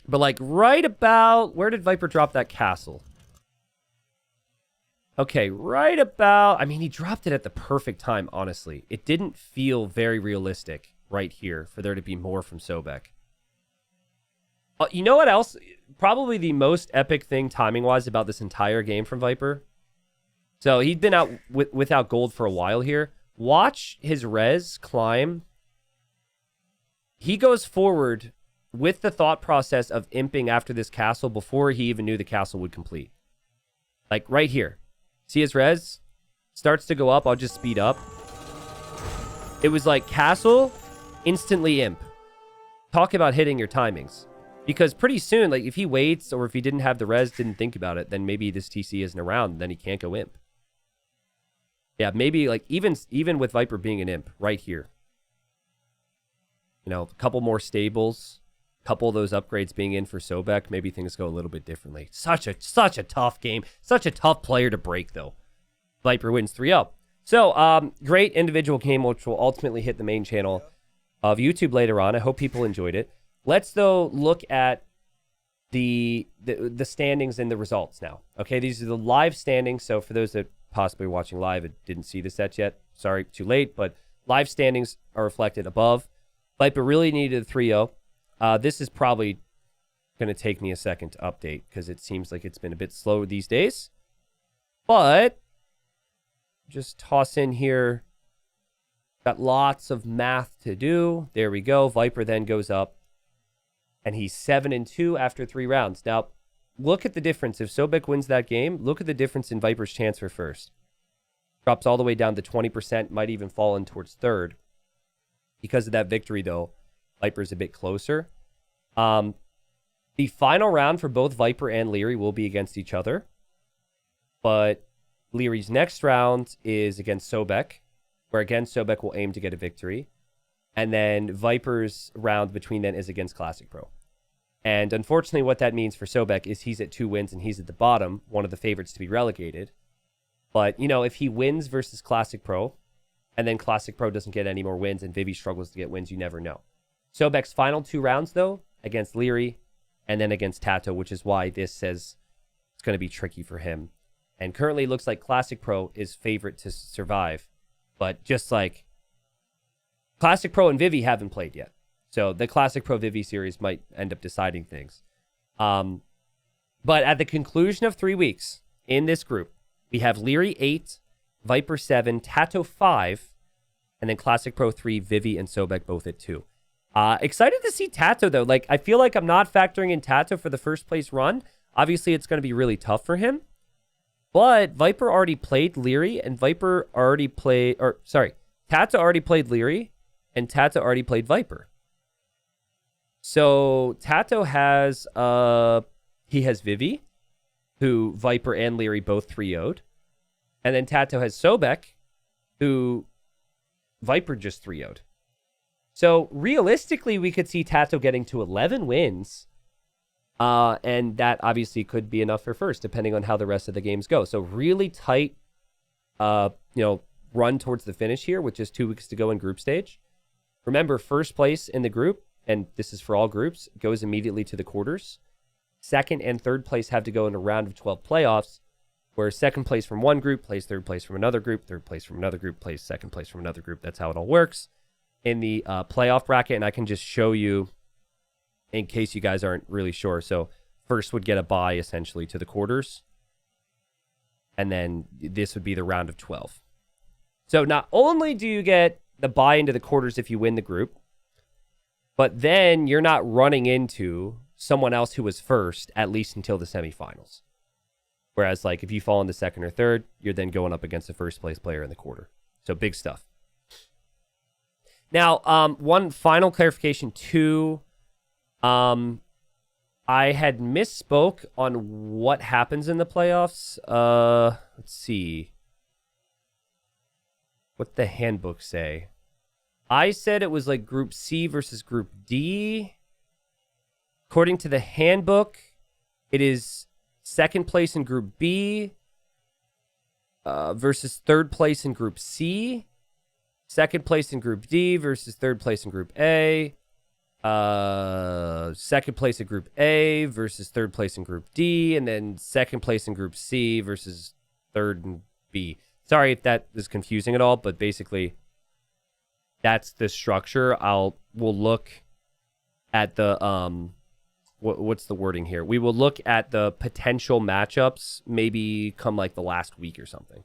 [SPEAKER 1] But like right about, where did Viper drop that castle? Okay, right about, I mean, he dropped it at the perfect time, honestly. It didn't feel very realistic right here for there to be more from Sobek. You know what else? Probably the most epic thing timing-wise about this entire game from Viper. So he'd been out without gold for a while here. Watch his res climb. He goes forward with the thought process of imping after this castle before he even knew the castle would complete. Like right here. See his res? Starts to go up. I'll just speed up. It was like castle, instantly imp. Talk about hitting your timings. Because pretty soon, like if he waits or if he didn't have the res, didn't think about it, then maybe this TC isn't around and then he can't go imp. Yeah, maybe like even with Viper being an imp right here. You know, a couple more stables, a couple of those upgrades being in for Sobek, maybe things go a little bit differently. Such a tough game. Such a tough player to break, though. Viper wins 3-0. So, great individual game, which will ultimately hit the main channel of YouTube later on. I hope people enjoyed it. Let's, though, look at the standings and the results now. Okay, these are the live standings. So for those that possibly watching live and didn't see the sets yet, sorry, too late. But live standings are reflected above. Viper really needed a 3-0. This is probably going to take me a second to update because it seems like it's been a bit slow these days. But just toss in here. Got lots of math to do. There we go. Viper then goes up. And he's 7-2 after 3 rounds. Now, look at the difference. If Sobek wins that game, look at the difference in Viper's chance for first. Drops all the way down to 20%, might even fall in towards third. Because of that victory, though, Viper's a bit closer. The final round for both Viper and Leary will be against each other. But Leary's next round is against Sobek, where again, Sobek will aim to get a victory. And then Viper's round between then is against Classic Pro. And unfortunately, what that means for Sobek is he's at 2 wins and he's at the bottom, one of the favorites to be relegated. But, you know, if he wins versus Classic Pro, and then Classic Pro doesn't get any more wins and Vivi struggles to get wins, you never know. Sobek's final 2 rounds, though, against Leary and then against Tato, which is why this says it's going to be tricky for him. And currently it looks like Classic Pro is favorite to survive. But just like Classic Pro and Vivi haven't played yet. So the Classic Pro Vivi series might end up deciding things. But at the conclusion of 3 weeks in this group, we have Leary 8, Viper 7, Tato 5, and then Classic Pro 3, Vivi and Sobek both at 2. Excited to see Tato, though. Like, I feel like I'm not factoring in Tato for the first place run. Obviously, it's going to be really tough for him. But Viper already played Leary, and Viper already played, or sorry, Tata already played Leary, and Tata already played Viper. So Tato has, he has Vivi, who Viper and Leary both 3-0'd. And then Tato has Sobek, who Viper just 3-0'd. So realistically, we could see Tato getting to 11 wins. And that obviously could be enough for first, depending on how the rest of the games go. So really tight, run towards the finish here with just 2 weeks to go in group stage. Remember, first place in the group, and this is for all groups, goes immediately to the quarters. Second and third place have to go in a round of 12 playoffs, where second place from one group plays third place from another group, third place from another group plays second place from another group. That's how it all works in the playoff bracket. And I can just show you in case you guys aren't really sure. So first would get a bye essentially to the quarters. And then this would be the round of 12. So not only do you get the bye into the quarters if you win the group, but then you're not running into someone else who was first, at least until the semifinals. Whereas, like, if you fall into second or third, you're then going up against the first place player in the quarter. So big stuff. Now, one final clarification too. I had misspoke on what happens in the playoffs. Let's see. What the handbook say? I said it was like Group C versus Group D. According to the handbook, it is second place in Group B versus third place in Group C. Second place in Group D versus third place in Group A. Second place in Group A versus third place in Group D. And then second place in Group C versus third and B. Sorry if that is confusing at all, but basically that's the structure. We'll look at the what's the wording here? We will look at the potential matchups maybe come like the last week or something.